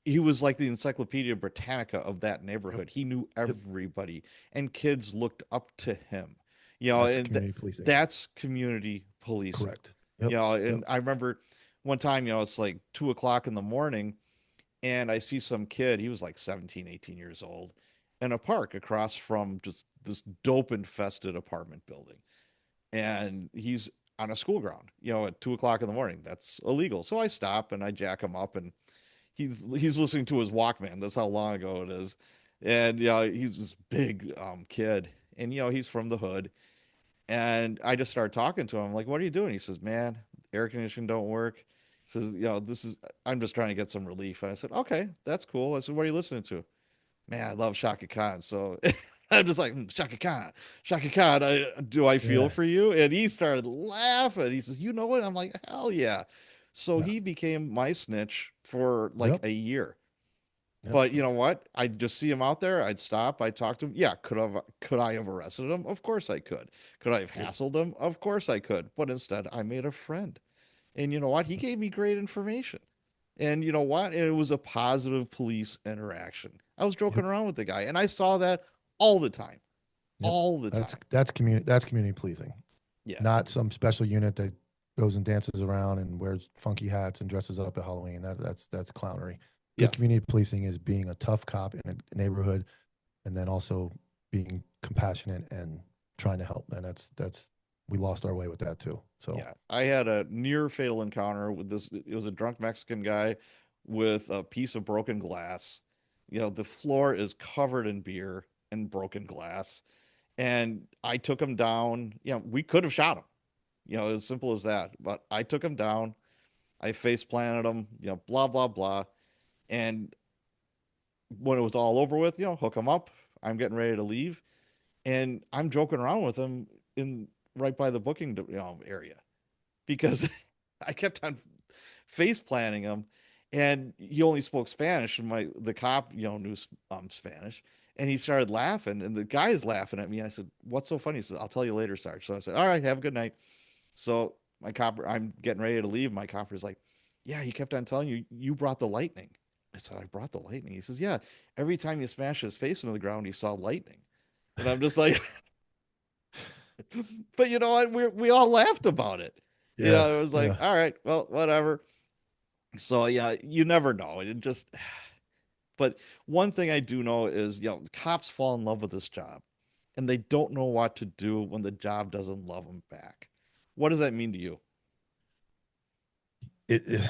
Speaker 2: He was like the Encyclopedia Britannica of that
Speaker 1: Yep.
Speaker 2: neighborhood. He knew
Speaker 1: Yep.
Speaker 2: everybody, and kids looked up to him.
Speaker 1: That's
Speaker 2: And
Speaker 1: community policing.
Speaker 2: that's community policing.
Speaker 1: Correct. Yep. Yep.
Speaker 2: And I remember one time, it's like 2 o'clock in the morning, and I see some kid, he was like 17, 18 years old, in a park across from just this dope infested apartment building. And he's on a school ground, at 2 o'clock in the morning. That's illegal. So I stop and I jack him up, and he's listening to his Walkman. That's how long ago it is. And he's this big kid, and he's from the hood. And I just started talking to him. I'm like, what are you doing? He says, man, air conditioning don't work. He says, I'm just trying to get some relief. And I said, okay, that's cool. I said, what are you listening to? Man, I love Shaka Khan. So I'm just like, Shaka Khan, Shaka Khan, do I feel
Speaker 1: Yeah.
Speaker 2: for you? And he started laughing. He says, you know what? I'm like, hell yeah. So
Speaker 1: Yeah.
Speaker 2: he became my snitch for like
Speaker 1: Yep.
Speaker 2: a year.
Speaker 1: Yep.
Speaker 2: But you know what? I'd just see him out there. I'd stop. I'd talk to him. Yeah, could I have arrested him? Of course I could. Could I have
Speaker 1: Yep.
Speaker 2: hassled him? Of course I could. But instead, I made a friend. And you know what? He gave me great information. And you know what? And it was a positive police interaction. I was joking
Speaker 1: Yep.
Speaker 2: around with the guy, and I saw that all the time.
Speaker 1: Yep.
Speaker 2: All the
Speaker 1: That's
Speaker 2: time.
Speaker 1: community policing.
Speaker 2: Yeah.
Speaker 1: Not some special unit that goes and dances around and wears funky hats and dresses up at Halloween. That's clownery. Good
Speaker 2: Yes.
Speaker 1: community policing is being a tough cop in a neighborhood, and then also being compassionate and trying to help. And that's we lost our way with that too. So
Speaker 2: Yeah. I had a near fatal encounter with this. It was a drunk Mexican guy with a piece of broken glass. The floor is covered in beer and broken glass. And I took him down. We could have shot him, as simple as that. But I took him down. I face planted him, blah, blah, blah. And when it was all over with, hook him up. I'm getting ready to leave. And I'm joking around with him in right by the booking area because I kept on face planting him, and he only spoke Spanish, and the cop knew Spanish, and he started laughing, and the guy is laughing at me. I said, "What's so funny?" He said, "I'll tell you later, Sarge." So I said, "All right, have a good night." So my copper, I'm getting ready to leave. My copper's like, "Yeah, he kept on telling you brought the lightning." I said, I brought the lightning. He says, yeah, every time you smash his face into the ground, he saw lightning. And I'm just like, but you know what? We all laughed about it. You
Speaker 1: Yeah.
Speaker 2: know, it was like,
Speaker 1: Yeah.
Speaker 2: all right, well, whatever. So yeah, you never know. It just, but one thing I do know is, cops fall in love with this job and they don't know what to do when the job doesn't love them back. What does that mean to you?
Speaker 1: It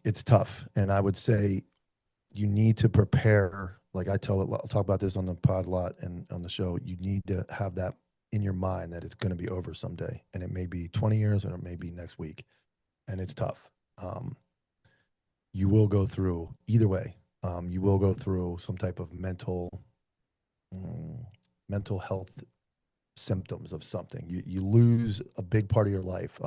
Speaker 1: it's tough. And I would say you need to prepare. Like I'll talk about this on the pod a lot and on the show. You need to have that in your mind that it's going to be over someday, and it may be 20 years, or it may be next week, and it's tough. Um, you will go through either way. You will go through some type of mm, mental health symptoms of something. You lose a big part of your life.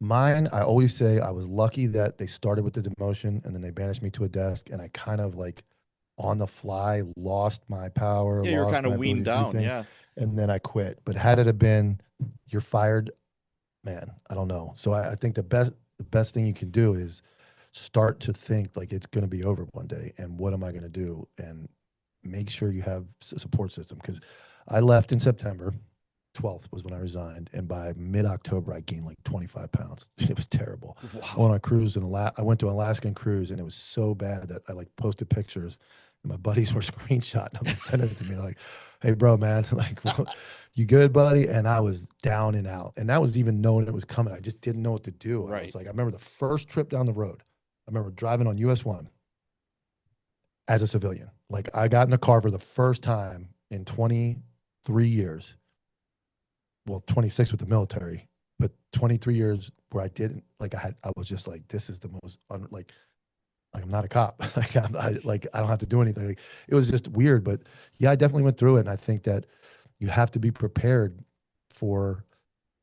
Speaker 1: Mine, I always say I was lucky that they started with the demotion and then they banished me to a desk, and I kind of like on the fly lost my power,
Speaker 2: Yeah, you're
Speaker 1: lost
Speaker 2: kind of
Speaker 1: my ability
Speaker 2: weaned
Speaker 1: to do
Speaker 2: down.
Speaker 1: things,
Speaker 2: Yeah.
Speaker 1: and then I quit. But had it have been you're fired, man, I don't know. So I think the best thing you can do is start to think like it's going to be over one day, and what am I going to do? And make sure you have a support system, because I left in September. 12th was when I resigned, and by mid-October I gained like 25 pounds. It was terrible. I
Speaker 2: Wow.
Speaker 1: went on a cruise I went to an Alaskan cruise, and it was so bad that I like posted pictures, and my buddies were screenshotting them and sending it to me like, "Hey, bro, man, like, well, you good, buddy?" And I was down and out, and that was even knowing it was coming. I just didn't know what to do. I was
Speaker 2: Right.
Speaker 1: like, I remember the first trip down the road. I remember driving on US 1 as a civilian. Like I got in the car for the first time in 23 years, well, 26 with the military, but 23 years where I didn't like I was just like, this is the most like I'm not a cop. Like I don't have to do anything. Like, it was just weird, but yeah, I definitely went through it, and I think that you have to be prepared for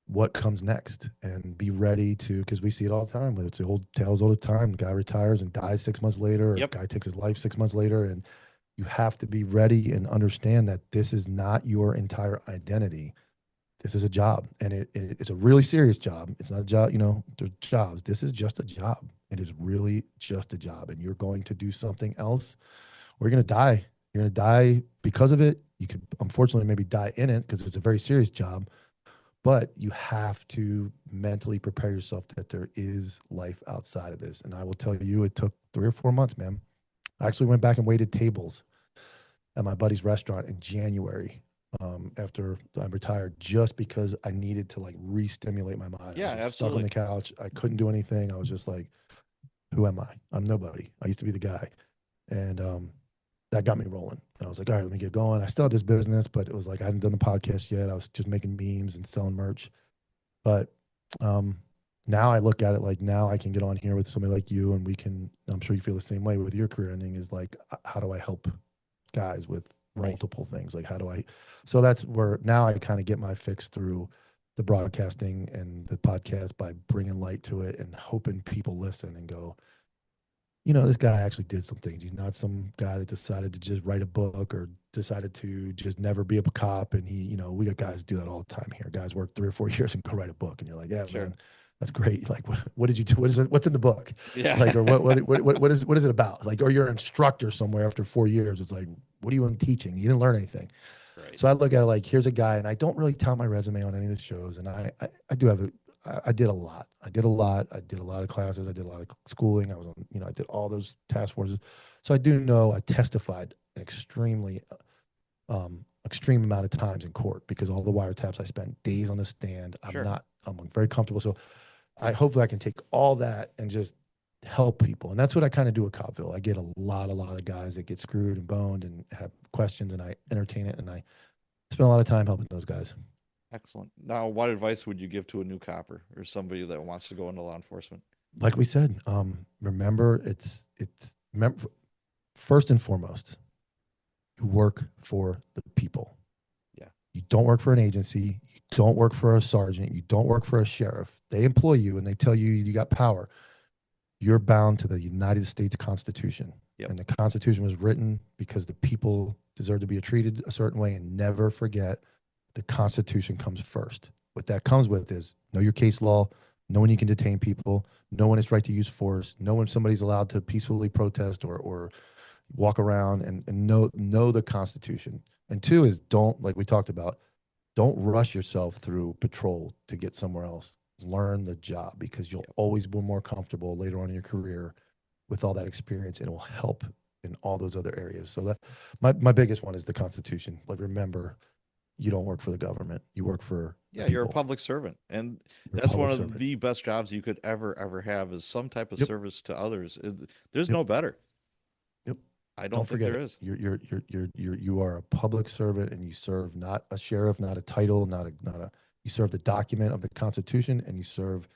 Speaker 1: what comes next and be ready to, because we see it all the time. It's the old tales all the time. Guy retires and dies 6 months later, or
Speaker 2: Yep.
Speaker 1: guy takes his life 6 months later, and you have to be ready and understand that this is not your entire identity. This is a job, and it's a really serious job. It's not a job, there's jobs. This is just a job. It is really just a job, and you're going to do something else, or you're going to die. You're going to die because of it. You could unfortunately maybe die in it because it's a very serious job, but you have to mentally prepare yourself that there is life outside of this. And I will tell you, it took 3 or 4 months, man. I actually went back and waited tables at my buddy's restaurant in January, after I retired, just because I needed to like re-stimulate my mind. I was
Speaker 2: Yeah,
Speaker 1: just stuck on
Speaker 2: absolutely.
Speaker 1: the couch. I couldn't do anything. I was just like, who am I? I'm nobody. I used to be the guy. And that got me rolling. And I was like, all right, let me get going. I still had this business, but it was like I hadn't done the podcast yet. I was just making memes and selling merch. But um, now I look at it like, now I can get on here with somebody like you, and we can, I'm sure you feel the same way with your career ending, is like, how do I help guys with
Speaker 2: Right.
Speaker 1: multiple things? Like, how do I? So that's where now I kind of get my fix through the broadcasting and the podcast by bringing light to it and hoping people listen and go, this guy actually did some things. He's not some guy that decided to just write a book or decided to just never be a cop. And we got guys do that all the time here. Guys work 3 or 4 years and go write a book, and you're like, yeah,
Speaker 2: Sure.
Speaker 1: man, that's great. Like, what did you do? What is it? What's in the book?
Speaker 2: Yeah.
Speaker 1: Like, or what is it about? Like, or you're an instructor somewhere after 4 years. It's like, what are you teaching? You didn't learn anything.
Speaker 2: Right.
Speaker 1: So I look at it like, here's a guy, and I don't really tout my resume on any of the shows. And I do have I did a lot. I did a lot. I did a lot of classes. I did a lot of schooling. I was on, I did all those task forces. So I do know I testified an extreme amount of times in court, because all the wiretaps, I spent days on the stand.
Speaker 2: Sure.
Speaker 1: I'm very comfortable. So hopefully I can take all that and just help people. And that's what I kind of do at Copville. I get a lot of guys that get screwed and boned and have questions, and I entertain it. And I spend a lot of time helping those guys.
Speaker 2: Excellent. Now, what advice would you give to a new copper or somebody that wants to go into law enforcement?
Speaker 1: Like we said, remember, remember, first and foremost, you work for the people.
Speaker 2: Yeah.
Speaker 1: You don't work for an agency. You don't work for a sergeant. You don't work for a sheriff. They employ you and they tell you you got power. You're bound to the United States Constitution.
Speaker 2: Yep.
Speaker 1: And the Constitution was written because the people deserve to be treated a certain way. And never forget, the Constitution comes first. What that comes with is know your case law, know when you can detain people, know when it's right to use force, know when somebody's allowed to peacefully protest or walk around, and know the Constitution. And two is, don't, like we talked about, don't rush yourself through patrol to get somewhere else. Learn the job, because you'll always be more comfortable later on in your career with all that experience, and it will help in all those other areas. So that my biggest one is the Constitution. Like, remember, you don't work for the government. You work for the
Speaker 2: Yeah, you're a
Speaker 1: people.
Speaker 2: public servant, and
Speaker 1: You're a
Speaker 2: that's one
Speaker 1: public
Speaker 2: of
Speaker 1: servant.
Speaker 2: the best jobs you could ever have is some type of
Speaker 1: Yep.
Speaker 2: service to others. There's
Speaker 1: Yep.
Speaker 2: no better.
Speaker 1: Yep.
Speaker 2: I
Speaker 1: Don't
Speaker 2: don't think
Speaker 1: forget
Speaker 2: there
Speaker 1: it.
Speaker 2: is.
Speaker 1: You are a public servant, and you serve not a sheriff, not a title, not a. You serve the document of the Constitution, and you serve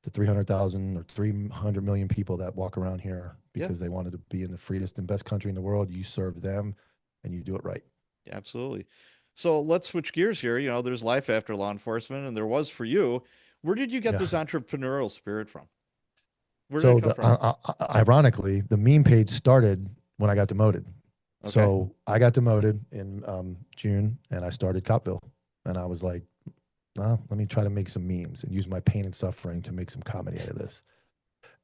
Speaker 1: the 300,000 or 300 million people that walk around here
Speaker 2: Yeah,
Speaker 1: because they wanted to be in the freest and best country in the world. You serve them, and you do it right.
Speaker 2: absolutely. So let's switch gears here. You know, there's life after law enforcement, and there was for you. Where did you get
Speaker 1: Yeah.
Speaker 2: this entrepreneurial spirit from? Where did it
Speaker 1: So
Speaker 2: come from?
Speaker 1: ironically, the meme page started when I got demoted.
Speaker 2: Okay.
Speaker 1: So I got demoted in June, and I started Copville, and I was like, well, let me try to make some memes and use my pain and suffering to make some comedy out of this.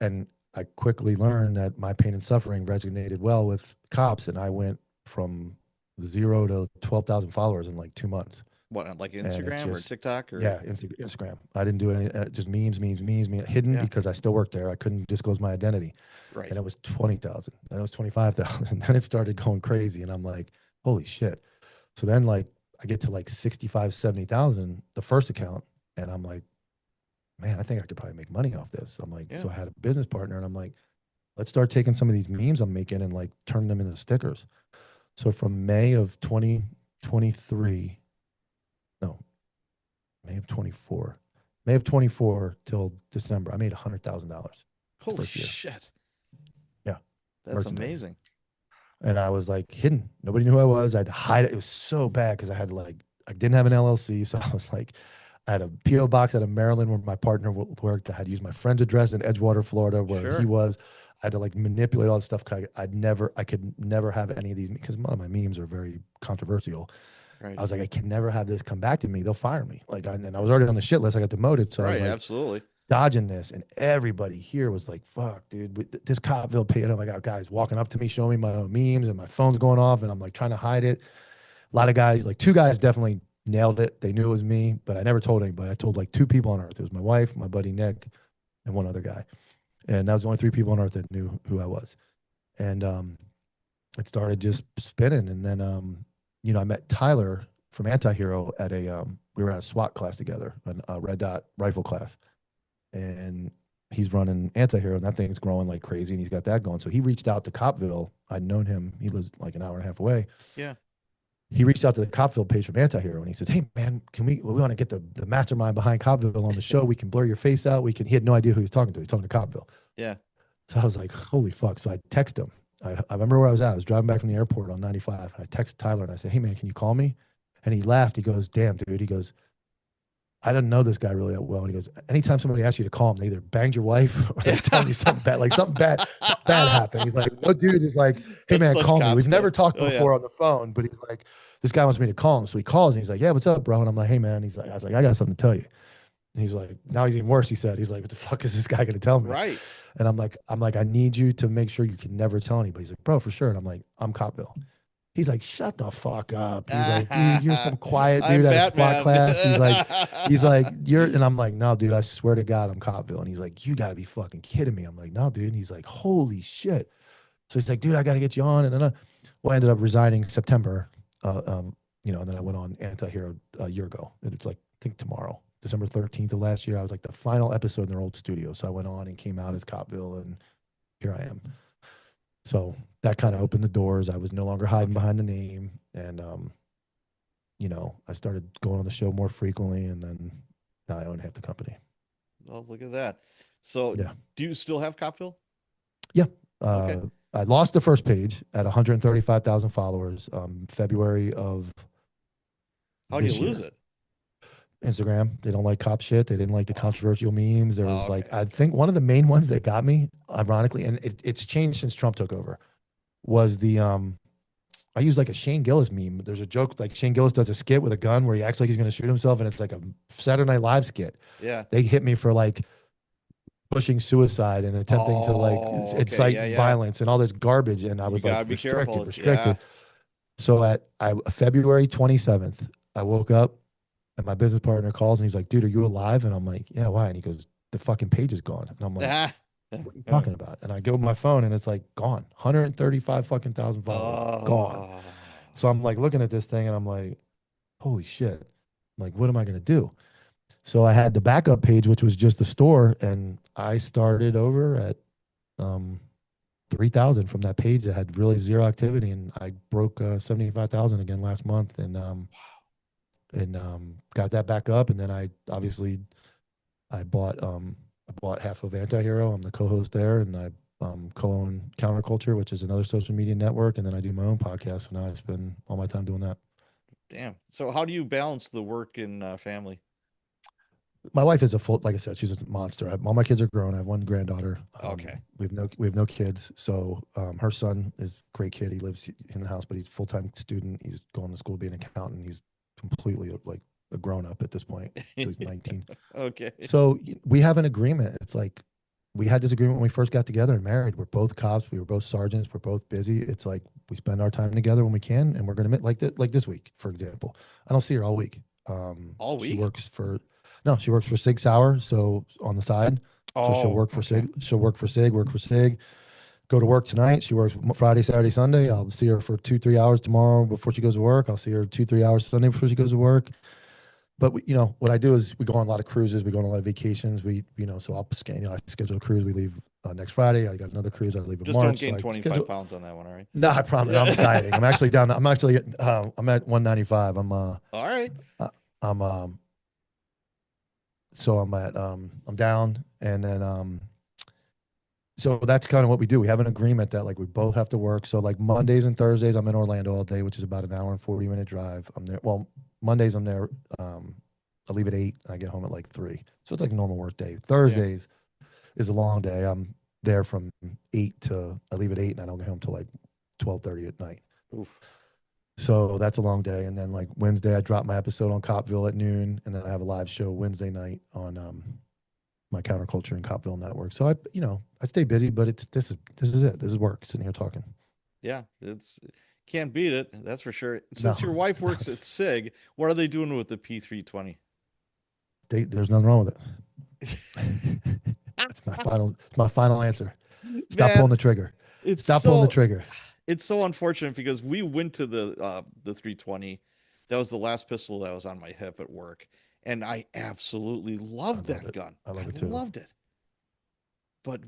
Speaker 1: And I quickly learned that my pain and suffering resonated well with cops, and I went from 0 to 12,000 followers in like 2 months.
Speaker 2: What, on, like
Speaker 1: And it
Speaker 2: Instagram or
Speaker 1: just,
Speaker 2: TikTok or
Speaker 1: yeah, Instagram. I didn't do any, just memes, hidden,
Speaker 2: yeah,
Speaker 1: because I still worked there. I couldn't disclose my identity.
Speaker 2: right.
Speaker 1: And it was 20,000. Then it was 25,000. Then it started going crazy. And I'm like, holy shit. So then, like, I get to like 65, 70,000, the first account. And I'm like, man, I think I could probably make money off this. I'm like,
Speaker 2: Yeah.
Speaker 1: so I had a business partner, and I'm like, let's start taking some of these memes I'm making and like turning them into stickers. So from May of 2023, no, May of 24, May of 24 till December, I made $100,000
Speaker 2: Holy
Speaker 1: first year.
Speaker 2: shit.
Speaker 1: Yeah.
Speaker 2: That's
Speaker 1: Merchandise.
Speaker 2: amazing.
Speaker 1: And I was like hidden. Nobody knew who I was. I had to hide it. It was so bad because I had to, like, I didn't have an LLC. So I was like, I had a PO box out of Maryland where my partner worked. I had to use my friend's address in Edgewater, Florida, where he
Speaker 2: Sure.
Speaker 1: was. I had to like manipulate all this stuff. I could never have any of these, because a lot of my memes are very controversial.
Speaker 2: Right.
Speaker 1: I was like, I can never have this come back to me. They'll fire me. Like, and I was already on the shit list. I got demoted. So I was
Speaker 2: Right.
Speaker 1: like
Speaker 2: Absolutely.
Speaker 1: dodging this. And everybody here was like, fuck, dude, this Copville page. Oh my God, guys walking up to me, showing me my own memes, and my phone's going off, and I'm like trying to hide it. A lot of guys, like two guys definitely nailed it. They knew it was me, but I never told anybody. I told like two people on earth. It was my wife, my buddy Nick, and one other guy. And that was the only three people on earth that knew who I was. And it started just spinning. And then, I met Tyler from Antihero at we were at a SWAT class together, a red dot rifle class. And he's running Antihero, and that thing's growing like crazy, and he's got that going. So he reached out to Copville. I'd known him. He lives like an hour and a half away.
Speaker 2: Yeah.
Speaker 1: He reached out to the Copville page from Antihero, and he says, hey man, we want to get the mastermind behind Copville on the show. We can blur your face out. He had no idea who he was talking to. He's talking to Copville.
Speaker 2: Yeah.
Speaker 1: So I was like, holy fuck. So I text him. I remember where I was at. I was driving back from the airport on 95. And I text Tyler and I said, hey man, can you call me? And he laughed. He goes, damn, dude. He goes, I didn't know this guy really that well. And he goes, anytime somebody asks you to call him, they either banged your wife or they're telling you something bad, like something bad happened. He's like, no, dude is like, hey
Speaker 2: That's
Speaker 1: man,
Speaker 2: such
Speaker 1: call me.
Speaker 2: cop
Speaker 1: We've never
Speaker 2: stuff.
Speaker 1: talked
Speaker 2: Oh, yeah.
Speaker 1: before on the phone, but he's like, this guy wants me to call him. So he calls and he's like, yeah, what's up, bro? And I'm like, hey man. I was like, I got something to tell you. And he's like, now he's even worse. He's like, what the fuck is this guy going to tell me?
Speaker 2: Right.
Speaker 1: And I'm like, I need you to make sure you can never tell anybody. He's like, bro, for sure. And I'm like, I'm Copville. He's like, shut the fuck up. He's like, dude, you're some quiet
Speaker 2: I'm
Speaker 1: dude at a SWAT
Speaker 2: Batman.
Speaker 1: class. He's like, and I'm like, no, dude, I swear to God, I'm Copville. And he's like, you gotta be fucking kidding me. I'm like, no, dude. And he's like, holy shit. So he's like, dude, I gotta get you on. And then, I ended up resigning September. And then I went on Antihero a year ago. And it's like, I think tomorrow, December 13th of last year, I was like the final episode in their old studio. So I went on and came out as Copville, and here I am. So that kind of opened the doors. I was no longer hiding behind the name. And, I started going on the show more frequently, and then now I own half the company.
Speaker 2: Oh, look at that. So
Speaker 1: Yeah.
Speaker 2: do you still have Copville?
Speaker 1: Yeah.
Speaker 2: Okay.
Speaker 1: I lost the first page at 135,000 followers, February of
Speaker 2: How do you
Speaker 1: this
Speaker 2: lose
Speaker 1: year.
Speaker 2: it?
Speaker 1: Instagram. They don't like cop shit. They didn't like the controversial memes. There was
Speaker 2: okay.
Speaker 1: I think one of the main ones that got me, ironically, and it's changed since Trump took over, was I use like a Shane Gillis meme. There's a joke like Shane Gillis does a skit with a gun where he acts like he's going to shoot himself, and it's like a Saturday Night Live skit.
Speaker 2: Yeah.
Speaker 1: They hit me for like pushing suicide and attempting to like
Speaker 2: Oh, okay.
Speaker 1: incite
Speaker 2: Yeah, yeah.
Speaker 1: violence and all this garbage. And I
Speaker 2: You
Speaker 1: was like
Speaker 2: gotta be
Speaker 1: restricted,
Speaker 2: careful. Yeah.
Speaker 1: restricted. So February 27th, I woke up and my business partner calls and he's like, dude, are you alive? And I'm like, yeah, why? And he goes, the fucking page is gone. And I'm like,
Speaker 2: Ah.
Speaker 1: what are you talking about? And I go to my phone and it's like gone. 135 fucking thousand followers gone.
Speaker 2: Oh.
Speaker 1: So I'm like looking at this thing and I'm like, holy shit. I'm like, what am I going to do? So I had the backup page, which was just the store. And I started over at, 3,000 from that page that had really zero activity. And I broke 75,000 again last month and got that back up. And then I bought half of Antihero. I'm the co-host there, and I co-own Counterculture, which is another social media network, and then I do my own podcast. So now I spend all my time doing that.
Speaker 2: Damn. So how do you balance the work and family?
Speaker 1: My wife is like I said, she's a monster. All my kids are grown. I have one granddaughter.
Speaker 2: Okay.
Speaker 1: We have no kids. So her son is a great kid. He lives in the house, but he's a full-time student. He's going to school to be an accountant. He's completely like a grown up at this point. So he's 19.
Speaker 2: Okay.
Speaker 1: So we have an agreement. It's like we had this agreement when we first got together and married. We're both cops. We were both sergeants. We're both busy. It's like we spend our time together when we can, and we're going to meet like this week, for example. I don't see her all week.
Speaker 2: All
Speaker 1: She
Speaker 2: week?
Speaker 1: works for no, she works for Sig Sauer, so on the side. So she'll
Speaker 2: Oh,
Speaker 1: work for
Speaker 2: okay.
Speaker 1: Sig. She'll work for Sig. Work for Sig. Go to work tonight. She works Friday, Saturday, Sunday. I'll see her for 2-3 hours tomorrow before she goes to work. I'll see her 2-3 hours Sunday before she goes to work. But what I do is we go on a lot of cruises. We go on a lot of vacations. So I'll I schedule a cruise. We leave next Friday. I got another cruise. I leave in
Speaker 2: Just don't
Speaker 1: March.
Speaker 2: gain
Speaker 1: So
Speaker 2: 25 pounds on that one, all right?
Speaker 1: No, I promise. I'm dieting. I'm actually down. I'm at 195.
Speaker 2: All right.
Speaker 1: I'm so I'm down, and then so that's kind of what we do. We have an agreement that like we both have to work. So like Mondays and Thursdays, I'm in Orlando all day, which is about an hour and 40-minute drive. I'm there. Well, Mondays I'm there. I leave at 8 and I get home at like 3. So it's like a normal work day. Thursdays is a long day. I'm there from 8 to I leave at 8 and I don't get home till like 12:30 at night.
Speaker 2: Oof.
Speaker 1: So that's a long day. And then like Wednesday, I drop my episode on Copville at noon, and then I have a live show Wednesday night on my Counterculture and Copville network. So I stay busy, but this is it. This is work. Sitting here talking.
Speaker 2: Yeah, it's can't beat it. That's for sure.
Speaker 1: No,
Speaker 2: Since your wife works at SIG, what are they doing with the P320?
Speaker 1: there's nothing wrong with it. It's my final answer. Stop
Speaker 2: Man,
Speaker 1: pulling the trigger.
Speaker 2: it's
Speaker 1: Stop pulling the
Speaker 2: so
Speaker 1: trigger.
Speaker 2: it's so unfortunate because we went to the 320. That was the last pistol that was on my hip at work, and I absolutely loved that gun.
Speaker 1: I love it too.
Speaker 2: Loved it. But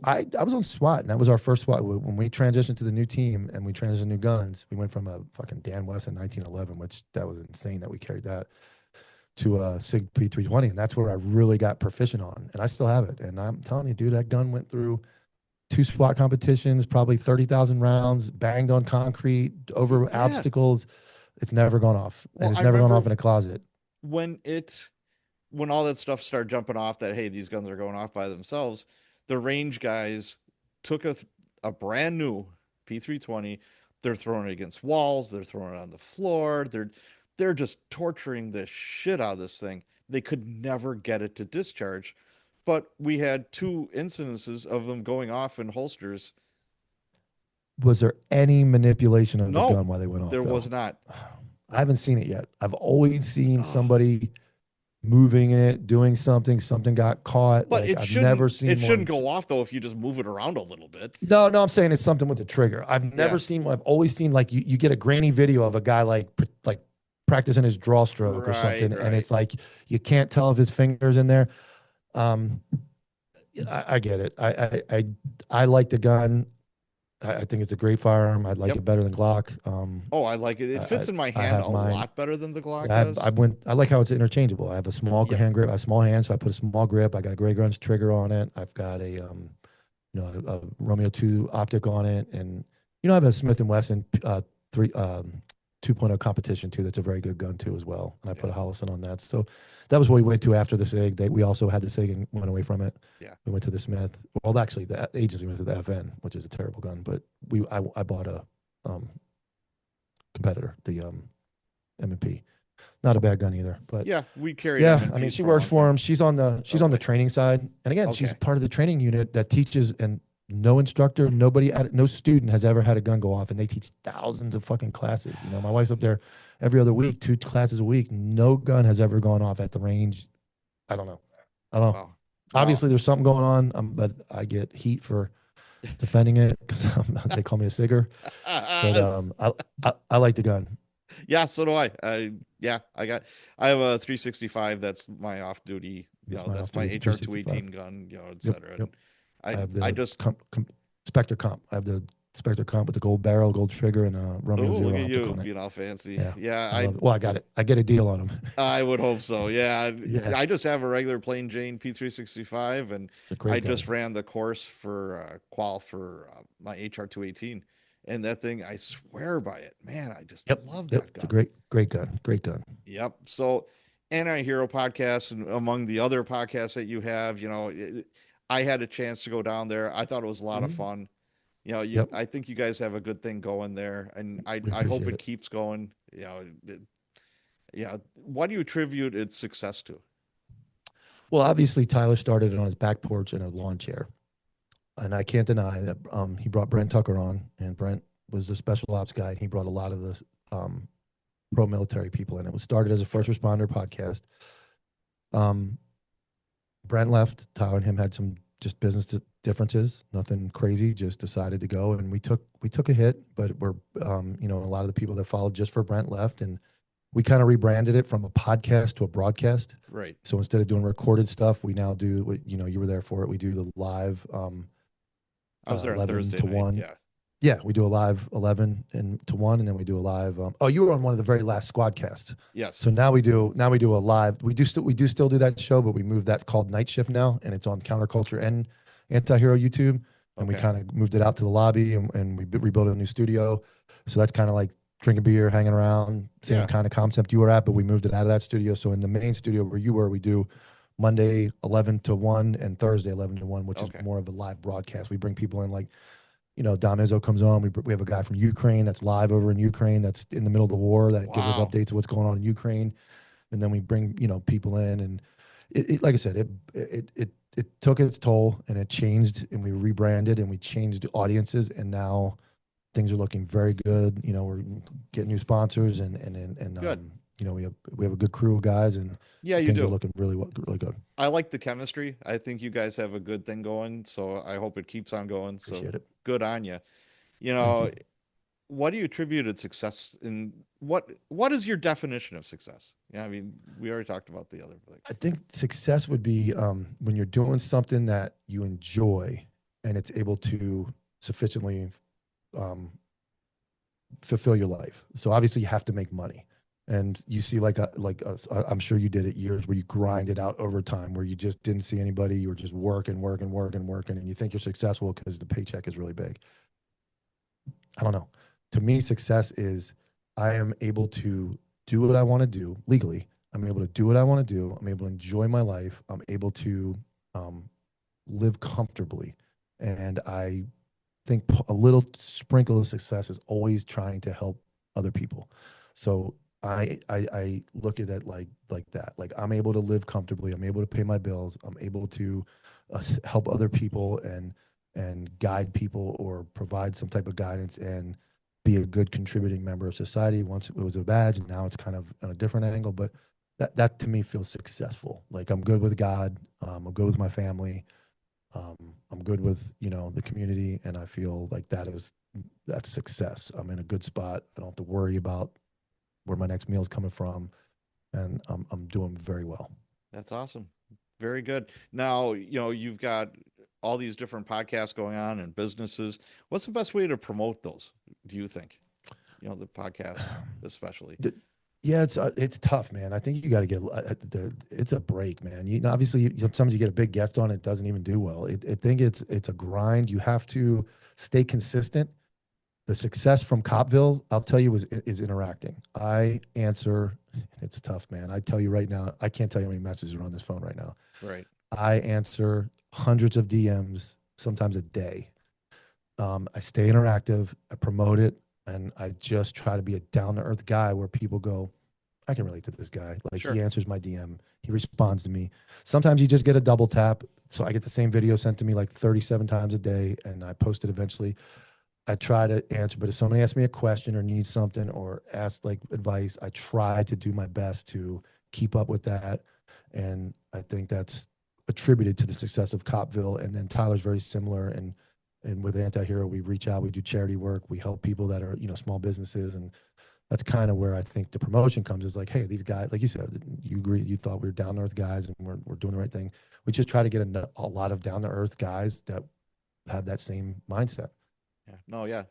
Speaker 1: I was on SWAT, and that was our first SWAT. When we transitioned to the new team and we transitioned to new guns, we went from a fucking Dan Wesson 1911, which that was insane that we carried that, to a SIG P320, and that's where I really got proficient on, and I still have it. And I'm telling you, dude, that gun went through 2 SWAT competitions, probably 30,000 rounds, banged on concrete, over obstacles. It's never gone off, and it's never gone off in a closet.
Speaker 2: When all that stuff started jumping off, that hey, these guns are going off by themselves, the range guys took a brand new P320. They're throwing it against walls. They're throwing it on the floor. They're just torturing the shit out of this thing. They could never get it to discharge. But we had 2 incidences of them going off in holsters.
Speaker 1: Was there any manipulation of the
Speaker 2: No,
Speaker 1: gun while they went off?
Speaker 2: there
Speaker 1: though?
Speaker 2: was not.
Speaker 1: I haven't seen it yet. I've always seen somebody moving it, doing something. Something got caught.
Speaker 2: But
Speaker 1: like I've never seen.
Speaker 2: It shouldn't go off though if you just move it around a little bit.
Speaker 1: No, I'm saying it's something with the trigger. I've never seen one. I've always seen like you get a grainy video of a guy like practicing his draw stroke or something, and it's like you can't tell if his fingers in there. I get it. I like the gun. I think it's a great firearm. I like it better than Glock.
Speaker 2: I like it. It fits in my hand a lot better than the Glock does.
Speaker 1: I like how it's interchangeable. I have a small hand grip. I have a small hand, so I put a small grip. I got a Grey Grunge trigger on it. I've got a a Romeo 2 optic on it, and I have a Smith and Wesson 2.0 competition too. That's a very good gun too as well. And I put a Hollison on that. So that was what we went to after the SIG. We also had the SIG and went away from it.
Speaker 2: Yeah.
Speaker 1: We went to the Smith. Well, actually, the agency went to the FN, which is a terrible gun. But I bought a competitor, the M&P. Not a bad gun either. But
Speaker 2: Yeah, we carried
Speaker 1: yeah, I mean,
Speaker 2: M&Ps
Speaker 1: she
Speaker 2: for a
Speaker 1: works
Speaker 2: long
Speaker 1: for
Speaker 2: time.
Speaker 1: him. She's on the
Speaker 2: Okay.
Speaker 1: training side, and again, she's
Speaker 2: Okay.
Speaker 1: part of the training unit that teaches. And no instructor, no student has ever had a gun go off, and they teach thousands of fucking classes. You know, my wife's up there every other week, 2 classes a week. No gun has ever gone off at the range. I don't know. I don't know.
Speaker 2: Wow. Wow.
Speaker 1: Obviously, there's something going on, but I get heat for defending it because they call me a sigger. But I like the gun.
Speaker 2: Yeah, so do I. Yeah, I have a 365. That's my off duty,
Speaker 1: That's my
Speaker 2: that's my
Speaker 1: off-duty
Speaker 2: HR
Speaker 1: 365.
Speaker 2: 218 gun, et
Speaker 1: Yep,
Speaker 2: cetera.
Speaker 1: yep.
Speaker 2: And
Speaker 1: I have
Speaker 2: I
Speaker 1: the
Speaker 2: just,
Speaker 1: Spectre comp. I have the Spectre comp with the gold barrel, gold trigger, and a
Speaker 2: oh,
Speaker 1: Romeo
Speaker 2: look
Speaker 1: Zero
Speaker 2: at
Speaker 1: optic
Speaker 2: you
Speaker 1: on it.
Speaker 2: being all fancy.
Speaker 1: Yeah,
Speaker 2: Yeah,
Speaker 1: I love it. Well, I got it. I get a deal on them.
Speaker 2: I would hope so. Yeah,
Speaker 1: Yeah,
Speaker 2: I just have a regular plain Jane P365, and
Speaker 1: it's a
Speaker 2: I
Speaker 1: great
Speaker 2: just
Speaker 1: gun.
Speaker 2: ran the course for qual for my HR 218, and that thing, I swear by it, man. I just
Speaker 1: Yep,
Speaker 2: love
Speaker 1: yep.
Speaker 2: that
Speaker 1: It's a
Speaker 2: gun.
Speaker 1: great gun. Great gun.
Speaker 2: Yep. So, Anti-Hero podcast, and among the other podcasts that you have, I had a chance to go down there. I thought it was a lot of
Speaker 1: Mhm.
Speaker 2: fun.
Speaker 1: Yep,
Speaker 2: I think you guys have a good thing going there, and
Speaker 1: we
Speaker 2: I hope
Speaker 1: appreciate
Speaker 2: it
Speaker 1: it.
Speaker 2: keeps going. Yeah. What do you attribute its success to?
Speaker 1: Well, obviously, Tyler started it on his back porch in a lawn chair, and I can't deny that he brought Brent Tucker on, and Brent was the special ops guy, and he brought a lot of the pro military people in. It was started as a first responder podcast. Um, Brent left. Tyler and him had some just business differences, nothing crazy. Just decided to go, and we took a hit. But we're a lot of the people that followed just for Brent left, and we kind of rebranded it from a podcast to a broadcast.
Speaker 2: Right.
Speaker 1: So instead of doing recorded stuff, we now do what you were there for it. We do the live
Speaker 2: I was there on
Speaker 1: 11
Speaker 2: Thursday
Speaker 1: to
Speaker 2: night.
Speaker 1: 1.
Speaker 2: Yeah.
Speaker 1: Yeah, we do a live 11 and to 1, and then we do a live. Oh, you were on one of the very last squadcasts.
Speaker 2: Yes.
Speaker 1: So now we do a live. We do still do that show, but we moved that called Night Shift now, and it's on Counterculture and Anti-Hero YouTube. And we
Speaker 2: Okay.
Speaker 1: kind of moved it out to the lobby, and we rebuilt a new studio. So that's kind of like drinking beer, hanging around, same
Speaker 2: Yeah.
Speaker 1: kind of concept you were at, but we moved it out of that studio. So in the main studio where you were, we do Monday 11 to 1 and Thursday 11 to 1, which is
Speaker 2: Okay.
Speaker 1: more of a live broadcast. We bring people in like Dom Izzo comes on. We have a guy from Ukraine that's live over in Ukraine that's in the middle of the war that gives us
Speaker 2: Wow.
Speaker 1: updates of what's going on in Ukraine. And then we bring, people in, and like I said, it took its toll, and it changed, and we rebranded, and we changed audiences, and now things are looking very good. We're getting new sponsors, and
Speaker 2: Good.
Speaker 1: we have a good crew of guys, and
Speaker 2: Yeah, you
Speaker 1: things are
Speaker 2: do.
Speaker 1: looking really good.
Speaker 2: I like the chemistry. I think you guys have a good thing going, so I hope it keeps on going. So
Speaker 1: Appreciate it.
Speaker 2: good on you. You
Speaker 1: Thank
Speaker 2: know,
Speaker 1: you.
Speaker 2: what do you attribute its success in? What is your definition of success? Yeah, I mean, we already talked about the other thing.
Speaker 1: I think success would be when you're doing something that you enjoy, and it's able to sufficiently um, fulfill your life. So obviously you have to make money, and you see I'm sure you did it years where you grinded out overtime, where you just didn't see anybody. You were just working, and you think you're successful because the paycheck is really big. I don't know. To me, success is I am able to do what I want to do legally. I'm able to do what I want to do. I'm able to enjoy my life. I'm able to um, live comfortably. And I think a little sprinkle of success is always trying to help other people. So I look at it like that. Like I'm able to live comfortably. I'm able to pay my bills. I'm able to help other people and guide people or provide some type of guidance and be a good contributing member of society. Once it was a badge, and now it's kind of on a different angle. But that to me feels successful. Like I'm good with God. I'm good with my family. Um, I'm good with the community, and I feel like that's success. I'm in a good spot. I don't have to worry about where my next meal is coming from, and I'm doing very well.
Speaker 2: That's awesome. Very good. Now, you've got all these different podcasts going on and businesses. What's the best way to promote those, do you think? The podcasts especially.
Speaker 1: Yeah, it's tough, man. I think you got to get it's a break, man. Obviously sometimes you get a big guest on, it doesn't even do well. I think it's a grind. You have to stay consistent. The success from Copville, I'll tell you, is interacting. I answer. It's tough, man. I tell you right now, I can't tell you how many messages are on this phone right now.
Speaker 2: Right.
Speaker 1: I answer hundreds of DMs, sometimes a day. I stay interactive. I promote it, and I just try to be a down to earth guy where people go, I can relate to this guy. Like
Speaker 2: Sure.
Speaker 1: he answers my DM, he responds to me. Sometimes you just get a double tap. So I get the same video sent to me like 37 times a day, and I post it eventually. I try to answer, but if somebody asks me a question or needs something or asks like advice, I try to do my best to keep up with that. And I think that's attributed to the success of Copville. And then Tyler's very similar. And with Anti-Hero, we reach out, we do charity work, we help people that are, small businesses. And that's kind of where I think the promotion comes, is like, hey, these guys, like you said, you agree, you thought we were down to earth guys and we're doing the right thing. We just try to get a lot of down to earth guys that have that same mindset.
Speaker 2: Yeah. No, yeah.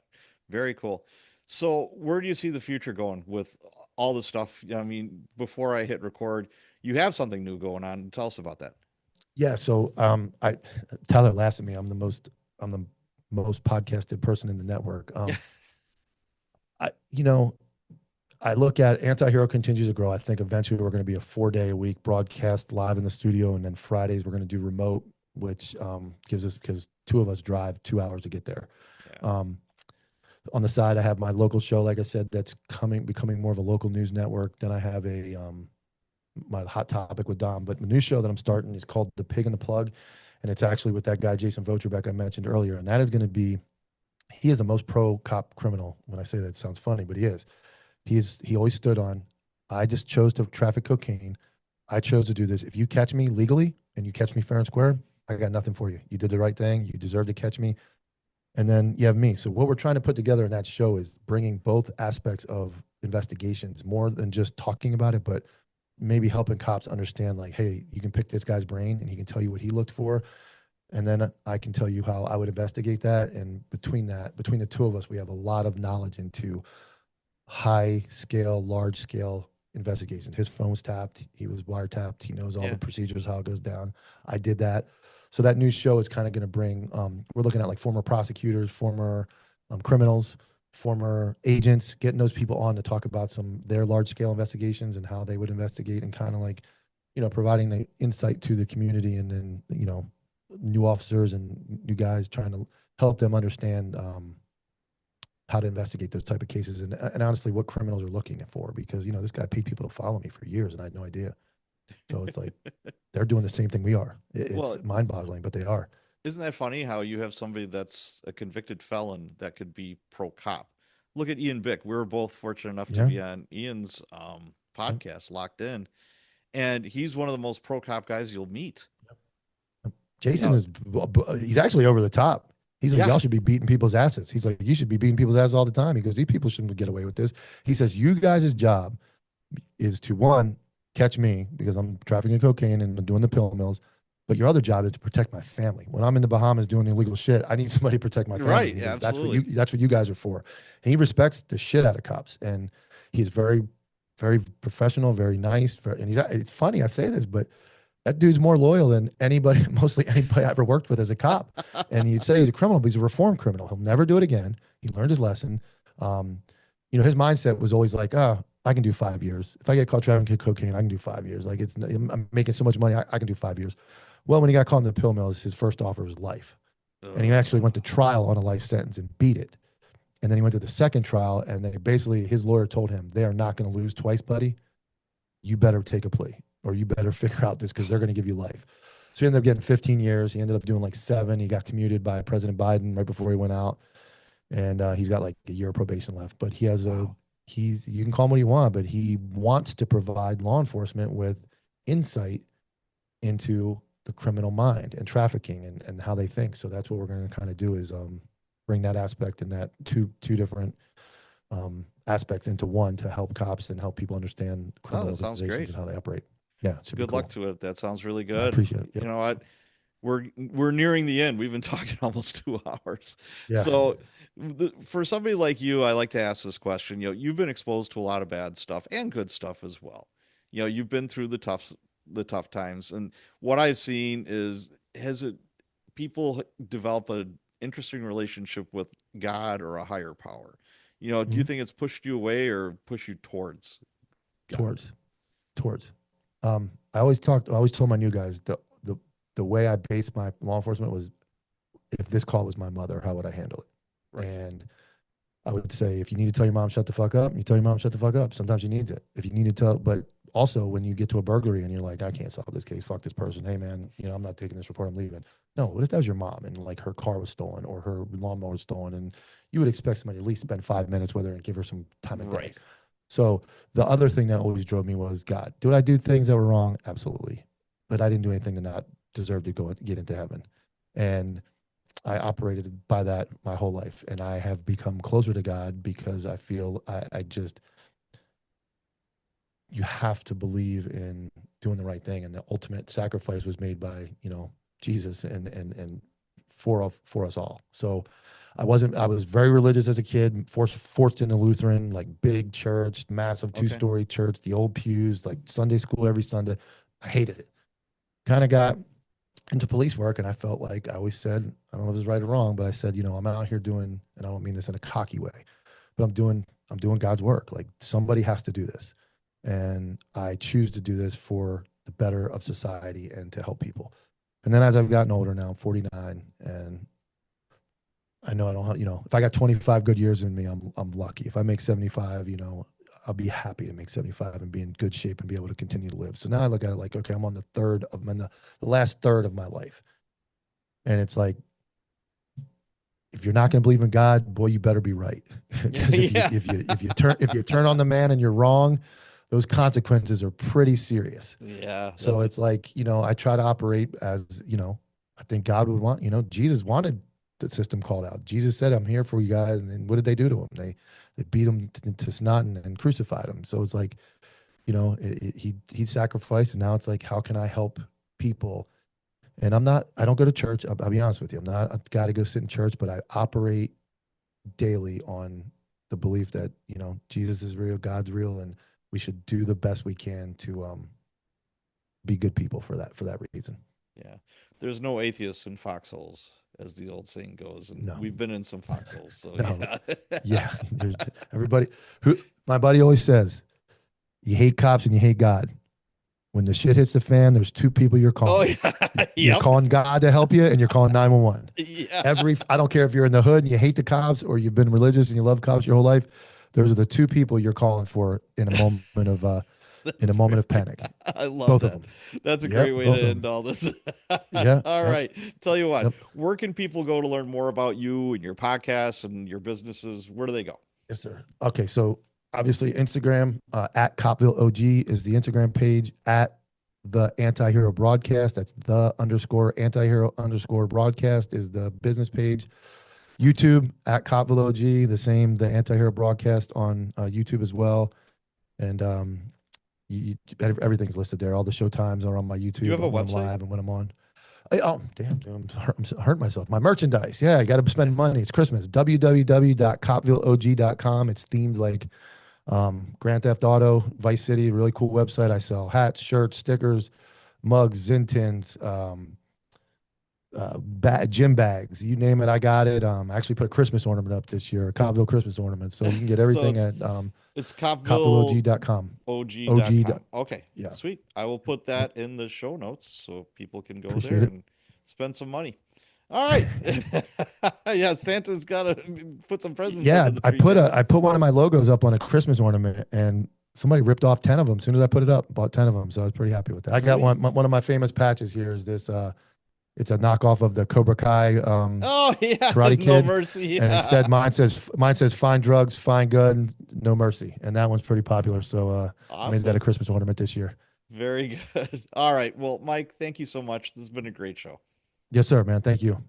Speaker 2: Very cool. So where do you see the future going with all the stuff? I mean, before I hit record, you have something new going on. Tell us about that.
Speaker 1: Yeah. So I Tyler laughs at me. I'm the most podcasted person in the network.
Speaker 2: Yeah.
Speaker 1: I you know, I look at Anti-Hero continues to grow. I think eventually we're going to be a 4-day a week broadcast live in the studio, and then Fridays we're going to do remote, which gives us, because two of us drive 2 hours to get there.
Speaker 2: Yeah.
Speaker 1: On the side, I have my local show, like I said, that's becoming more of a local news network. Then I have my hot topic with Dom. But the new show that I'm starting is called The Pig and the Plug, and it's actually with that guy Jason Votrubek I mentioned earlier, and that is going to be, he is the most pro cop criminal. When I say that, it sounds funny, but he is. He always stood on, I just chose to traffic cocaine. I chose to do this. If you catch me legally and you catch me fair and square, I got nothing for you. You did the right thing. You deserve to catch me. And then you have me. So what we're trying to put together in that show is bringing both aspects of investigations, more than just talking about it, but maybe helping cops understand, like, hey, you can pick this guy's brain and he can tell you what he looked for. And then I can tell you how I would investigate that. And between the two of us, we have a lot of knowledge into high scale, large scale investigations. His phone was tapped. He was wiretapped. He knows all
Speaker 2: Yeah.
Speaker 1: the procedures, how it goes down. I did that. So that new show is kind of going to bring, we're looking at like former prosecutors, former criminals, former agents, getting those people on to talk about their large scale investigations and how they would investigate, and kind of like, providing the insight to the community, and then, new officers and new guys, trying to help them understand how to investigate those type of cases, and honestly what criminals are looking for, because this guy paid people to follow me for years and I had no idea. So it's like they're doing the same thing we are. It's
Speaker 2: Well,
Speaker 1: mind-boggling, but they are.
Speaker 2: isn't that funny how you have somebody that's a convicted felon that could be pro cop? Look at Ian Bick. We were both fortunate enough to
Speaker 1: Yeah,
Speaker 2: be on Ian's
Speaker 1: yeah.
Speaker 2: podcast, Locked In, and he's one of the most pro cop guys you'll meet. You
Speaker 1: Jason
Speaker 2: know,
Speaker 1: he's actually over the top. He's like,
Speaker 2: yeah,
Speaker 1: y'all should be beating people's asses. He's like, you should be beating people's asses all the time. He goes, these people shouldn't get away with this. He says, you guys' job is to, one, catch me because I'm trafficking cocaine and doing the pill mills. But your other job is to protect my family. When I'm in the Bahamas doing illegal shit, I need somebody to protect my family.
Speaker 2: right,
Speaker 1: And he
Speaker 2: yeah,
Speaker 1: goes,
Speaker 2: absolutely.
Speaker 1: that's what you guys are for. And he respects the shit out of cops. And he's very, very professional, very nice. And it's funny I say this, but that dude's more loyal than anybody, mostly anybody I ever worked with as a cop. And you'd say he's a criminal, but he's a reformed criminal. He'll never do it again. He learned his lesson. Um, his mindset was always like, oh, I can do 5 years. If I get caught trafficking cocaine, I can do 5 years. Like, I'm making so much money, I can do 5 years. Well, when he got caught in the pill mills, his first offer was life. And he actually went to trial on a life sentence and beat it. And then he went to the second trial, and his lawyer told him, they are not going to lose twice, buddy. You better take a plea, or you better figure out this, because they're going to give you life. So he ended up getting 15 years. He ended up doing like 7. He got commuted by President Biden right before he went out. And he's got like a year of probation left. But
Speaker 2: Wow.
Speaker 1: you can call him what you want, but he wants to provide law enforcement with insight into the criminal mind and trafficking, and how they think. So that's what we're going to kind of do, is bring that aspect and that two different aspects into one, to help cops and help people understand
Speaker 2: Oh,
Speaker 1: criminal
Speaker 2: that sounds
Speaker 1: organizations
Speaker 2: great.
Speaker 1: and how they operate. Yeah, it should be
Speaker 2: Good luck
Speaker 1: cool.
Speaker 2: to it. That sounds really
Speaker 1: I
Speaker 2: good.
Speaker 1: appreciate it.
Speaker 2: You
Speaker 1: Yep.
Speaker 2: know what? We're nearing the end. We've been talking almost 2 hours.
Speaker 1: Yeah.
Speaker 2: So for somebody like you, I like to ask this question. You've been exposed to a lot of bad stuff and good stuff as well. You've been through the tough times, and what I've seen is, has it people develop an interesting relationship with God or a higher power? Do you
Speaker 1: Mhm.
Speaker 2: think it's pushed you away or pushed you towards God?
Speaker 1: Towards, towards. I always told my new guys, the way I based my law enforcement was, if this call was my mother, how would I handle it?
Speaker 2: Right.
Speaker 1: And I would say if you need to tell your mom shut the fuck up, you tell your mom shut the fuck up. Sometimes you need it. If you need to tell, but also when you get to a burglary and you're like, I can't solve this case, fuck this person. Hey man, I'm not taking this report, I'm leaving. No, what if that was your mom and like her car was stolen or her lawnmower was stolen, and you would expect somebody to at least spend 5 minutes with her and give her some time of day.
Speaker 2: Right.
Speaker 1: So the other thing that always drove me was, God, did I do things that were wrong? Absolutely. But I didn't do anything to not deserve to go and get into heaven. And I operated by that my whole life. And I have become closer to God because I feel I just, you have to believe in doing the right thing. And the ultimate sacrifice was made by, Jesus and for us all. So I was very religious as a kid, forced into Lutheran, like big church, massive
Speaker 2: Okay.
Speaker 1: 2-story church, the old pews, like Sunday school every Sunday. I hated it. Kind of got into police work, and I felt like I always said, I don't know if it's right or wrong, but I said, I'm out here doing, and I don't mean this in a cocky way, but I'm doing God's work. Like somebody has to do this. And I choose to do this for the better of society and to help people. And then as I've gotten older now, I'm 49, and I know I don't, if I got 25 good years in me, I'm lucky. If I make 75, I'll be happy to make 75 and be in good shape and be able to continue to live. So now I look at it like, okay, I'm on the last third of my life. And it's like, if you're not going to believe in God, boy, you better be right. Because if you turn on the man and you're wrong, those consequences are pretty serious.
Speaker 2: Yeah.
Speaker 1: So it's like, I try to operate as, I think God would want, Jesus wanted the system called out. Jesus said, I'm here for you guys. And then what did they do to him? They beat him to snot and crucified him. So it's like, he sacrificed, and now it's like, how can I help people? And I don't go to church. I'll be honest with you. I'm not a guy to go sit in church, but I operate daily on the belief that, Jesus is real, God's real, and we should do the best we can to be good people for that reason.
Speaker 2: Yeah. There's no atheists in foxholes, as the old saying goes. And
Speaker 1: No.
Speaker 2: we've been in some foxholes. So
Speaker 1: No.
Speaker 2: yeah.
Speaker 1: Yeah. Everybody my buddy always says, you hate cops and you hate God. When the shit hits the fan, there's two people you're calling.
Speaker 2: Oh, yeah.
Speaker 1: You're calling God to help you, and you're calling 911.
Speaker 2: Yeah.
Speaker 1: I don't care if you're in the hood and you hate the cops, or you've been religious and you love cops your whole life. Those are the two people you're calling for in a moment of panic.
Speaker 2: I love
Speaker 1: both
Speaker 2: that.
Speaker 1: of them.
Speaker 2: That's a great way to end all this.
Speaker 1: Yeah.
Speaker 2: All right. Tell you what,
Speaker 1: Yep.
Speaker 2: where can people go to learn more about you and your podcasts and your businesses? Where do they go?
Speaker 1: Yes, sir. Okay. So obviously Instagram, at Copville OG is the Instagram page, at the Anti-Hero Broadcast. That's the _Anti-Hero _broadcast is the business page. YouTube at Copville OG, the Anti-Hero Broadcast on YouTube as well. And everything's listed there. All the show times are on my YouTube.
Speaker 2: Do you have a
Speaker 1: when
Speaker 2: website?
Speaker 1: I'm live and when I'm on. Oh, damn, dude, I'm hurting myself. My merchandise. Yeah, I got to spend money. It's Christmas. www.copvilleog.com. It's themed like Grand Theft Auto, Vice City. Really cool website. I sell hats, shirts, stickers, mugs, Zintins, gym bags, you name it, I got it. I actually put a Christmas ornament up this year, a Copville Christmas ornament. So you can get everything
Speaker 2: So
Speaker 1: at
Speaker 2: it's
Speaker 1: CopvilleOG.com.
Speaker 2: OG.com. Okay.
Speaker 1: Yeah.
Speaker 2: Sweet. I will put that in the show notes so people can go
Speaker 1: Appreciate
Speaker 2: there
Speaker 1: it.
Speaker 2: and spend some money. All right. Yeah, Santa's got to put some presents
Speaker 1: Yeah,
Speaker 2: under the
Speaker 1: I
Speaker 2: tree.
Speaker 1: put one of my logos up on a Christmas ornament, and somebody ripped off 10 of them. As soon as I put it up, bought 10 of them. So I was pretty happy with that. I got one of my famous patches here is this it's a knockoff of the Cobra Kai
Speaker 2: Oh yeah,
Speaker 1: Karate
Speaker 2: No
Speaker 1: Kid.
Speaker 2: Mercy. Yeah.
Speaker 1: And instead mine says find drugs, find gun, no mercy. And that one's pretty popular. So I made that a Christmas ornament this year.
Speaker 2: Very good. All right. Well, Mike, thank you so much. This has been a great show.
Speaker 1: Yes, sir, man. Thank you.